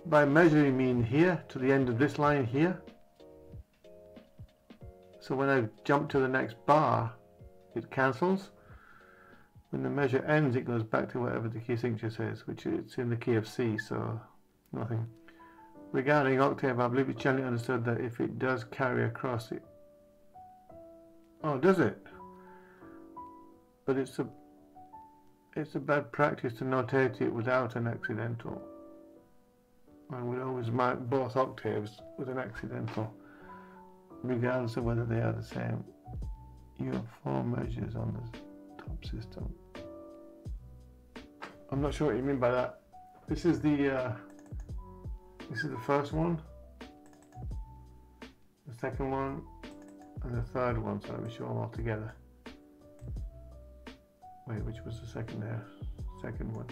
by measure you mean here, to the end of this line here? So when I jump to the next bar, it cancels. When the measure ends, it goes back to whatever the key signature says, which it's in the key of C, so nothing. Regarding octave, I believe it's generally understood that if it does carry across it... Oh, does it? But it's a bad practice to notate it without an accidental. I would always mark both octaves with an accidental, regardless of whether they are the same. You have 4 measures on the top system. I'm not sure what you mean by that. This is the first one, the second one, and the third one. So let me show them all together. Wait, which was the second there? Second one.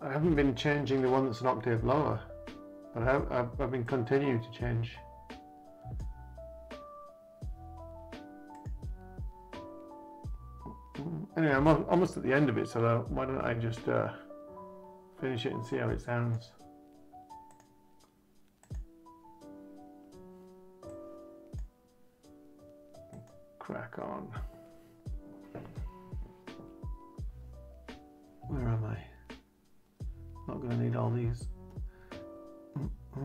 I haven't been changing the one that's an octave lower, but I've been continuing to change. Anyway, I'm almost at the end of it, so why don't I just finish it and see how it sounds. Crack on. Where am I? Not going to need all these. So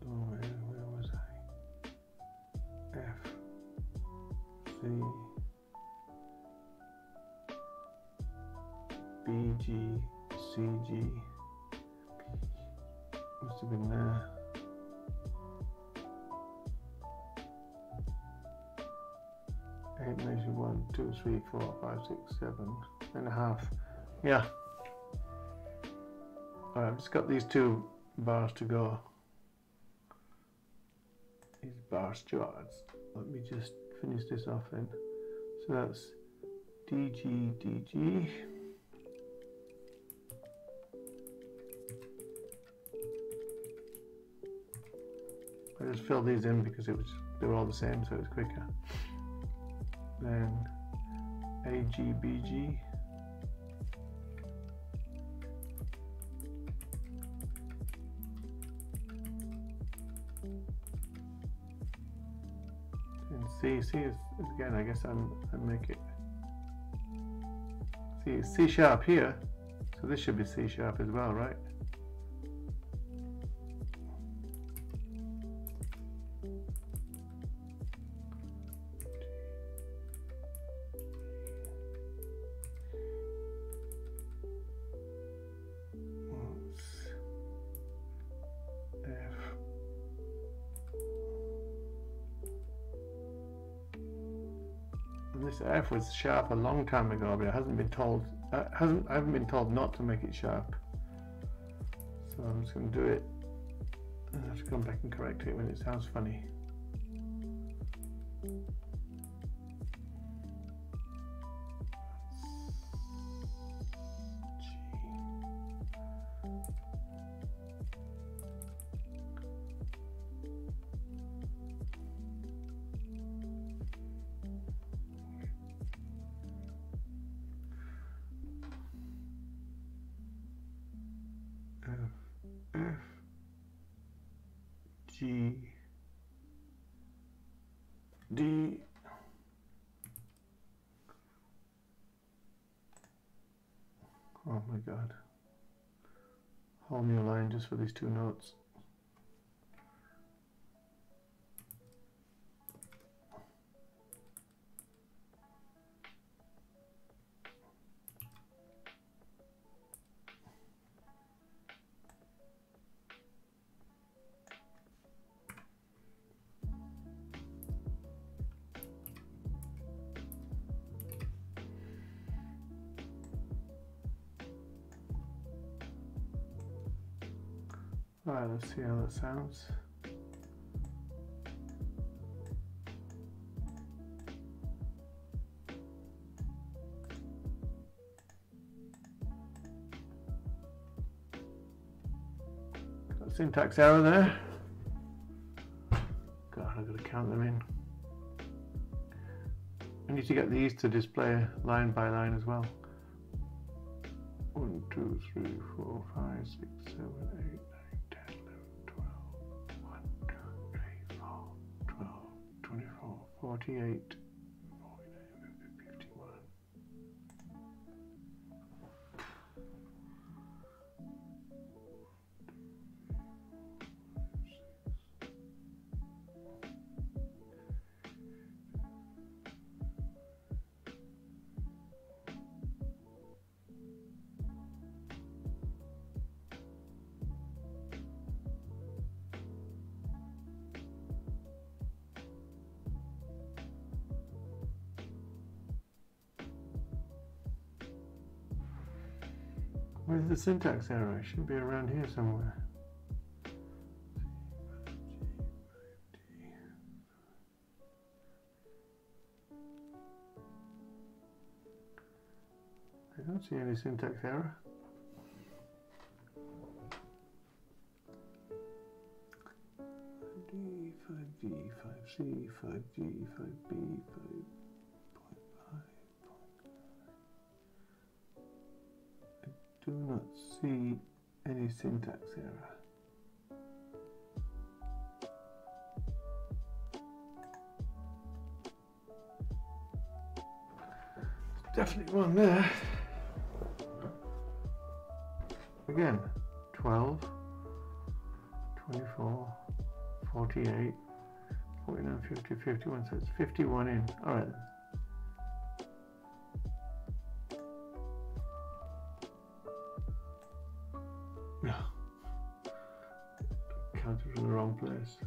where was I? F. BG, CG. Must have been there. Eight measure 1, 2, 3, 4, 5, 6, 7.5. Yeah. Alright, I've just got these two bars to go. These bar charts. Let me just finish this off then. So that's DG, DG. I just filled these in because they were all the same, so it was quicker. Then AG, BG. And C is again, I guess I make it. C is C sharp here, so this should be C sharp as well, right? This F was sharp a long time ago, but it hasn't been told. I haven't been told not to make it sharp. So I'm just going to do it. I have to come back and correct it when it sounds funny. F, G, D, oh my God, whole new line just for these two notes. Alright, let's see how that sounds. Got syntax error there. God, I've got to count them in. I need to get these to display line by line as well. 1, 2, 3, 4, 5, 6, 7, 8, 9, 10, 11, 12, 1, 2, 3, 4, 12, 24, 48, 49, 51. Where's the syntax error? It should be around here somewhere. I don't see any syntax error. D, 5G, 5C, 5G, 5B, 5. Do not see any syntax error. There's definitely one there. Again, 12, 24, 48, 49, 50, 51, so it's 51 in. All right then. counted from the wrong place.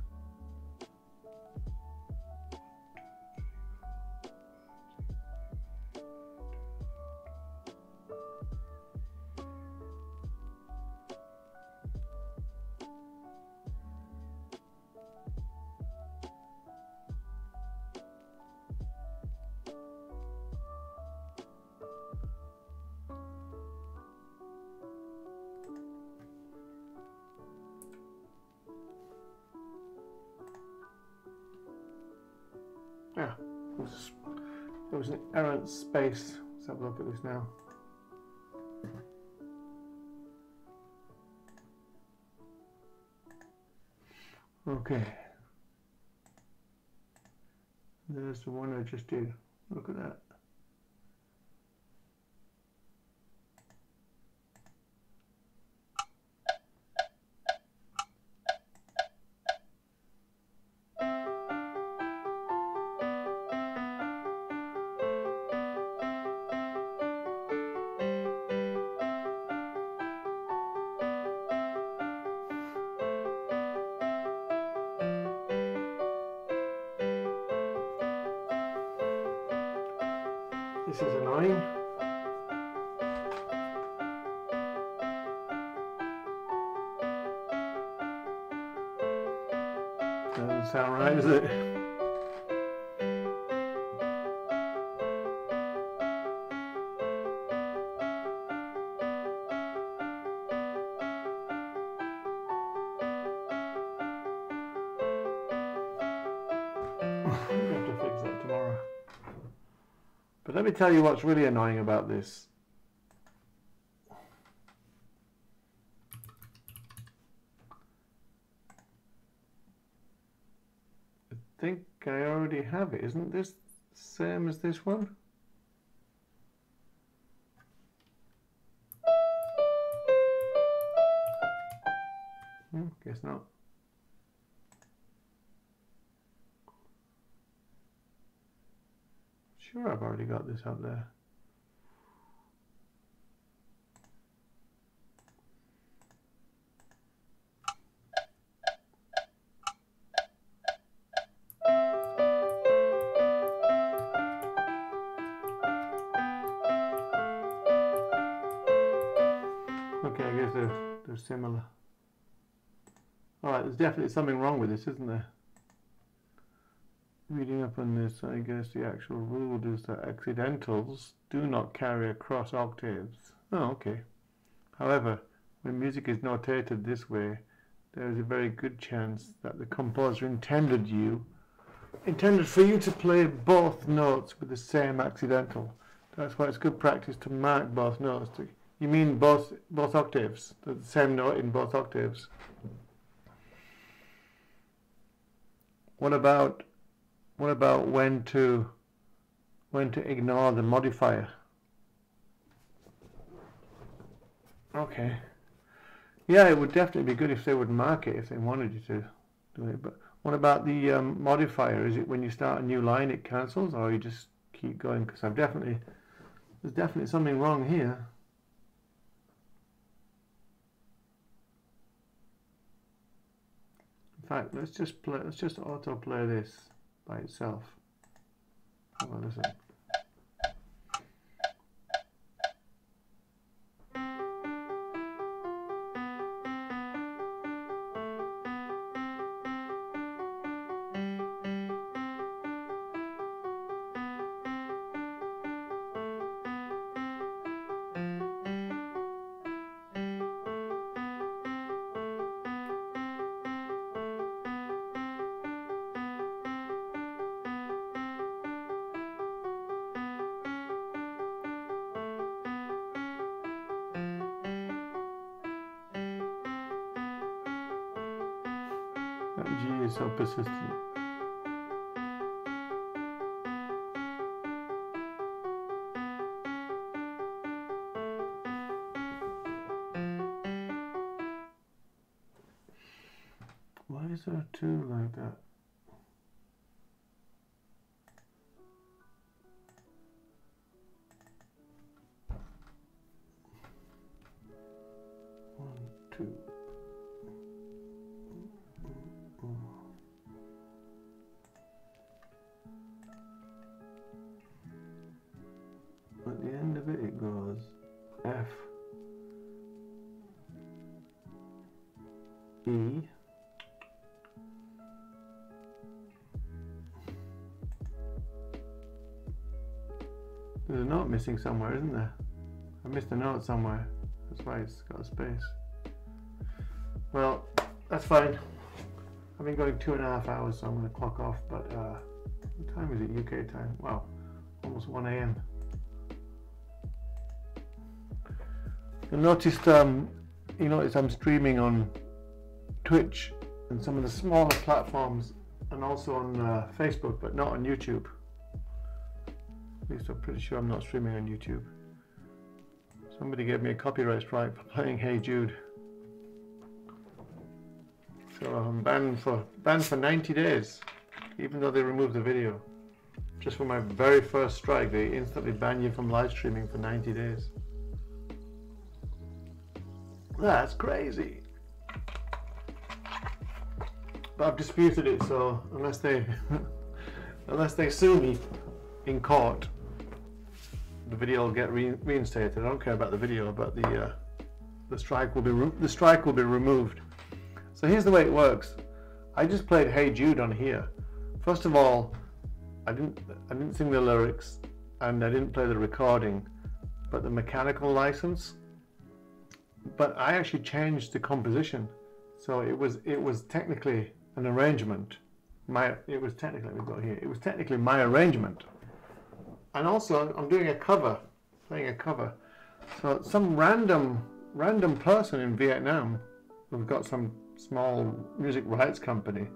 Yeah, there was an errant space. Let's have a look at this now. Okay. There's the one I just did. Look at that. This is annoying. Doesn't sound right, is it? We have to fix that tomorrow. But let me tell you what's really annoying about this. I think I already have it. Isn't this the same as this one? Guess not. Sure, I've already got this up there. Okay, I guess they're similar. Alright, there's definitely something wrong with this, isn't there? Reading up on this, I guess the actual rule is that accidentals do not carry across octaves. Oh, okay. However, when music is notated this way, there is a very good chance that the composer intended for you to play both notes with the same accidental. That's why it's good practice to mark both notes. You mean both octaves, the same note in both octaves. What about when to ignore the modifier? Okay. Yeah, it would definitely be good if they would mark it if they wanted you to do it. But what about the modifier? Is it when you start a new line it cancels, or you just keep going? Because there's definitely something wrong here. In fact, let's just auto-play this by itself. Have a listen. That G is so persistent. Why is there a 2 like that? One, two. E. There's a note missing somewhere, isn't there? I missed a note somewhere. That's why it's got a space. Well, that's fine. I've been going 2.5 hours, so I'm going to clock off. But what time is it? UK time? Wow, almost 1 AM. You noticed, I'm streaming on Twitch and some of the smaller platforms, and also on Facebook, but not on YouTube. At least I'm pretty sure I'm not streaming on YouTube. Somebody gave me a copyright strike for playing Hey Jude. So I'm banned for 90 days, even though they removed the video. Just for my very first strike, they instantly ban you from live streaming for 90 days. That's crazy. But I've disputed it, so unless they sue me in court, the video will get reinstated. I don't care about the video, but the strike will be removed. So here's the way it works. I just played Hey Jude on here. First of all, I didn't sing the lyrics, and I didn't play the recording, but the mechanical license. But I actually changed the composition, so it was technically an arrangement. It was technically my arrangement. And also, I'm doing a cover, playing a cover. So some random person in Vietnam, who've got some small music rights company,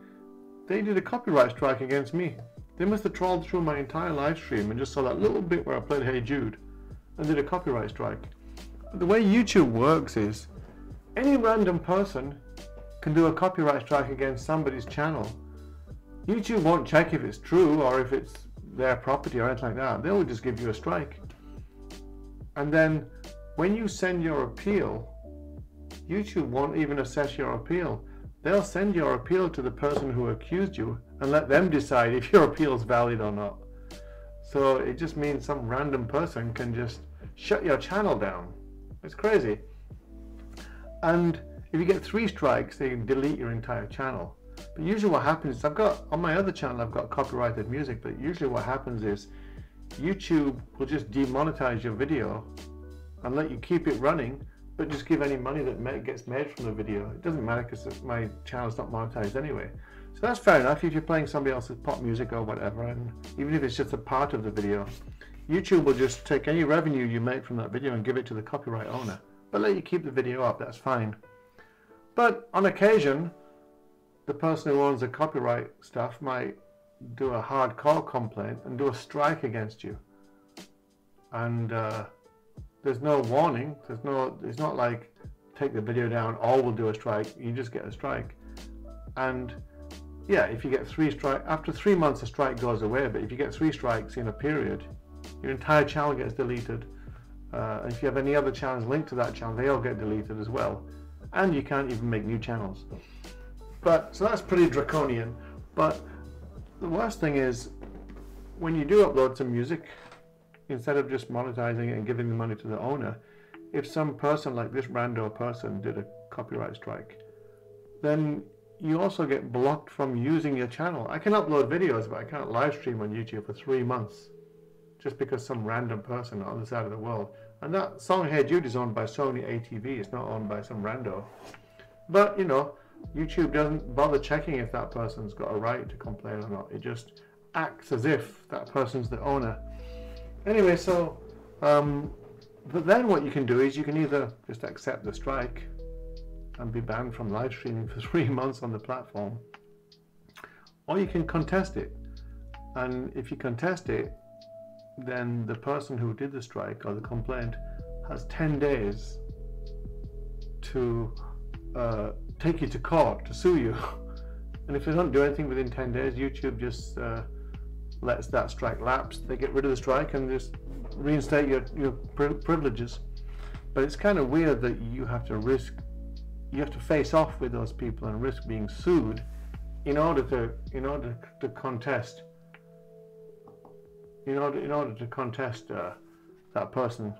they did a copyright strike against me. They must have trawled through my entire live stream and just saw that little bit where I played Hey Jude and did a copyright strike. But the way YouTube works is, any random person can do a copyright strike against somebody's channel. YouTube won't check if it's true or if it's their property or anything like that. They'll just give you a strike. And then when you send your appeal, YouTube won't even assess your appeal. They'll send your appeal to the person who accused you and let them decide if your appeal is valid or not. So it just means some random person can just shut your channel down. It's crazy. And if you get 3 strikes, they can delete your entire channel. But usually what happens is, on my other channel I've got copyrighted music, but usually what happens is YouTube will just demonetize your video and let you keep it running, but just give any money that gets made from the video. It doesn't matter because my channel's not monetized anyway. So that's fair enough if you're playing somebody else's pop music or whatever, and even if it's just a part of the video, YouTube will just take any revenue you make from that video and give it to the copyright owner, but let you keep the video up. That's fine. But on occasion, the person who owns the copyright stuff might do a hardcore complaint and do a strike against you. And there's no warning. It's not like take the video down, or we'll do a strike. You just get a strike. And yeah, if you get 3 strikes, after 3 months, a strike goes away. But if you get 3 strikes in a period, your entire channel gets deleted. And if you have any other channels linked to that channel, they all get deleted as well. And you can't even make new channels. So that's pretty draconian. But the worst thing is, when you do upload some music, instead of just monetizing it and giving the money to the owner, if some person like this rando person did a copyright strike, then you also get blocked from using your channel. I can upload videos, but I can't live stream on YouTube for 3 months, just because some random person on the other side of the world. And that song Hey Jude is owned by Sony ATV, it's not owned by some rando. But you know, YouTube doesn't bother checking if that person's got a right to complain or not. It just acts as if that person's the owner. Anyway, so but then what you can do is you can either just accept the strike and be banned from live streaming for 3 months on the platform, or you can contest it. And if you contest it, then the person who did the strike or the complaint has 10 days to take you to court to sue you. And if they don't do anything within 10 days, YouTube just lets that strike lapse. They get rid of the strike and just reinstate your privileges. But it's kind of weird that you have to face off with those people and risk being sued in order to contest that person.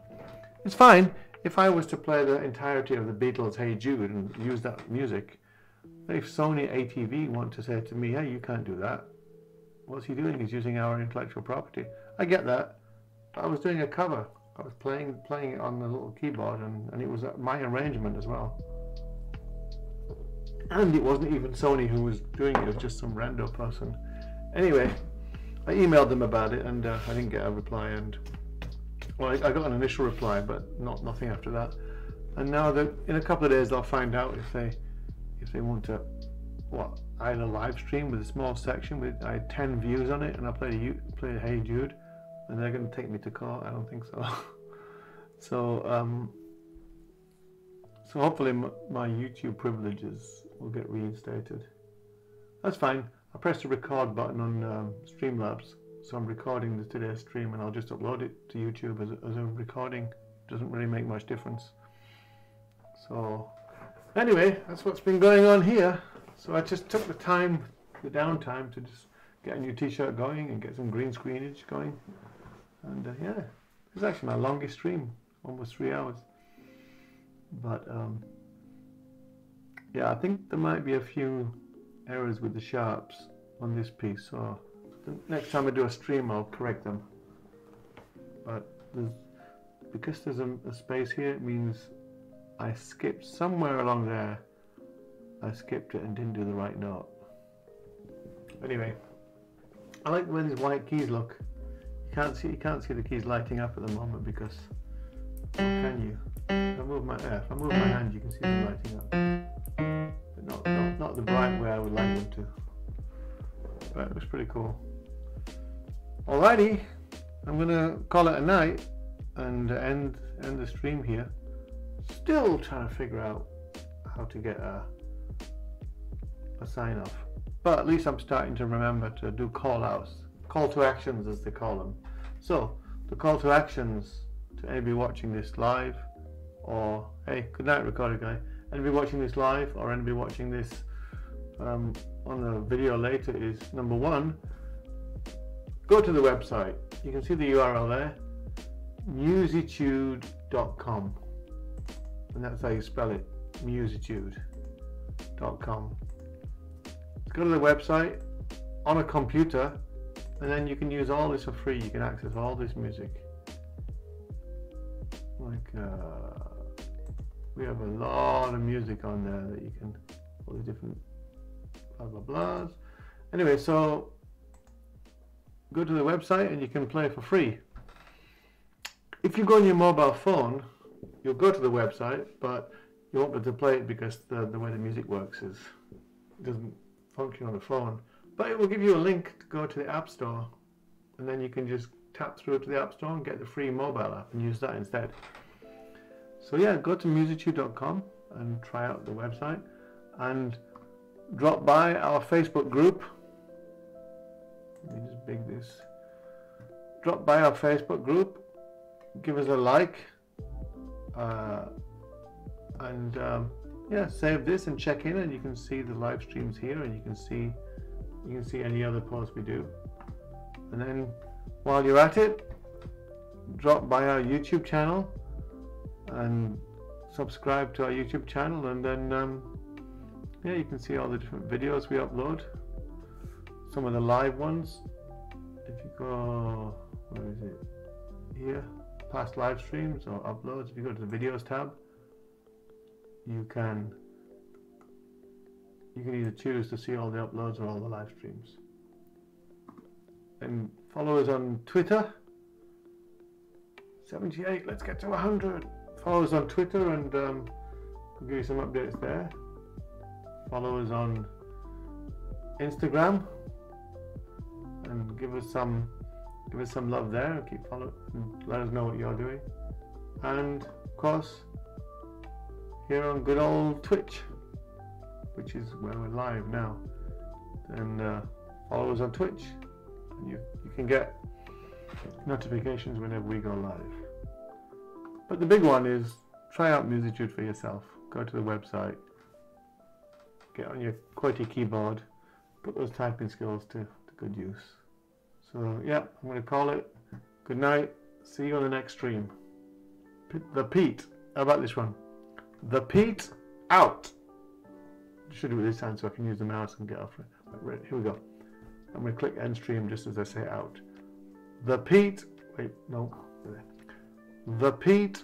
It's fine if I was to play the entirety of the Beatles' Hey Jude and use that music, If Sony ATV want to say to me, hey, you can't do that, what's he doing? He's using our intellectual property. I get that. I was doing a cover. I was playing it on the little keyboard, and it was my arrangement as well. And it wasn't even Sony who was doing it, it was just some rando person. Anyway, I emailed them about it, and I didn't get a reply, and well, I got an initial reply, but nothing after that. And now that in a couple of days I'll find out if they want to either live stream with a small section with 10 views on it, and I play Hey Jude, and they're going to take me to court. I don't think so. So hopefully my YouTube privileges will get reinstated. That's fine. I pressed the record button on Streamlabs, so I'm recording today's stream, and I'll just upload it to YouTube as a recording. Doesn't really make much difference. So anyway, that's what's been going on here. So I just took the downtime to just get a new t-shirt going and get some green screenage going. And yeah, it's actually my longest stream, almost 3 hours. But yeah, I think there might be a few errors with the sharps on this piece. So the next time I do a stream, I'll correct them. But because there's a space here, it means I skipped somewhere along there. I skipped it and didn't do the right note. Anyway, I like the way these white keys look. You can't see the keys lighting up at the moment because, or can you? If I move my hand, you can see them lighting up, but not the bright way I would like them to. But it was pretty cool. Alrighty, I'm gonna call it a night and end the stream here. Still trying to figure out how to get a sign off, but at least I'm starting to remember to do call to actions as they call them. So the call to actions to anybody watching this live, or hey, good night recorder guy, anybody watching this live or anybody watching this on the video later, is number one, go to the website. You can see the URL there, musitude.com, and that's how you spell it, musitude.com. Go to the website on a computer, and then you can use all this for free. You can access all this music. Like we have a lot of music on there that you can, all the different blah blah blahs. Anyway, so go to the website and you can play for free. If you go on your mobile phone, you'll go to the website, but you won't be able to play it because the way the music works is it doesn't function on the phone. But it will give you a link to go to the App Store, and then you can just tap through to the App Store and get the free mobile app and use that instead. So yeah, go to musitude.com and try out the website, and drop by our Facebook group. Let me just big this. Drop by our Facebook group, give us a like, and yeah, save this and check in, and you can see the live streams here, and you can see any other posts we do. And then while you're at it, drop by our YouTube channel and subscribe to our YouTube channel, and then yeah, you can see all the different videos we upload, some of the live ones. If you go, where is it, here, past live streams or uploads, if you go to the videos tab, you can either choose to see all the uploads or all the live streams. And follow us on Twitter. 78, let's get to 100. Follow us on Twitter, and we'll give you some updates there. Follow us on Instagram and give us some love there, and keep following and let us know what you're doing. And of course, here on good old Twitch, which is where we're live now. And follow us on Twitch, and you can get notifications whenever we go live. But the big one is try out Musitude for yourself. Go to the website, get on your QWERTY keyboard, put those typing skills to good use. So yeah, I'm going to call it good night. See you on the next stream. The Pete, how about this one? The Pete out. should do it this time so I can use the mouse and get off it. Right, here we go. I'm going to click end stream just as I say it out. The Pt2. Wait, no. The Pt2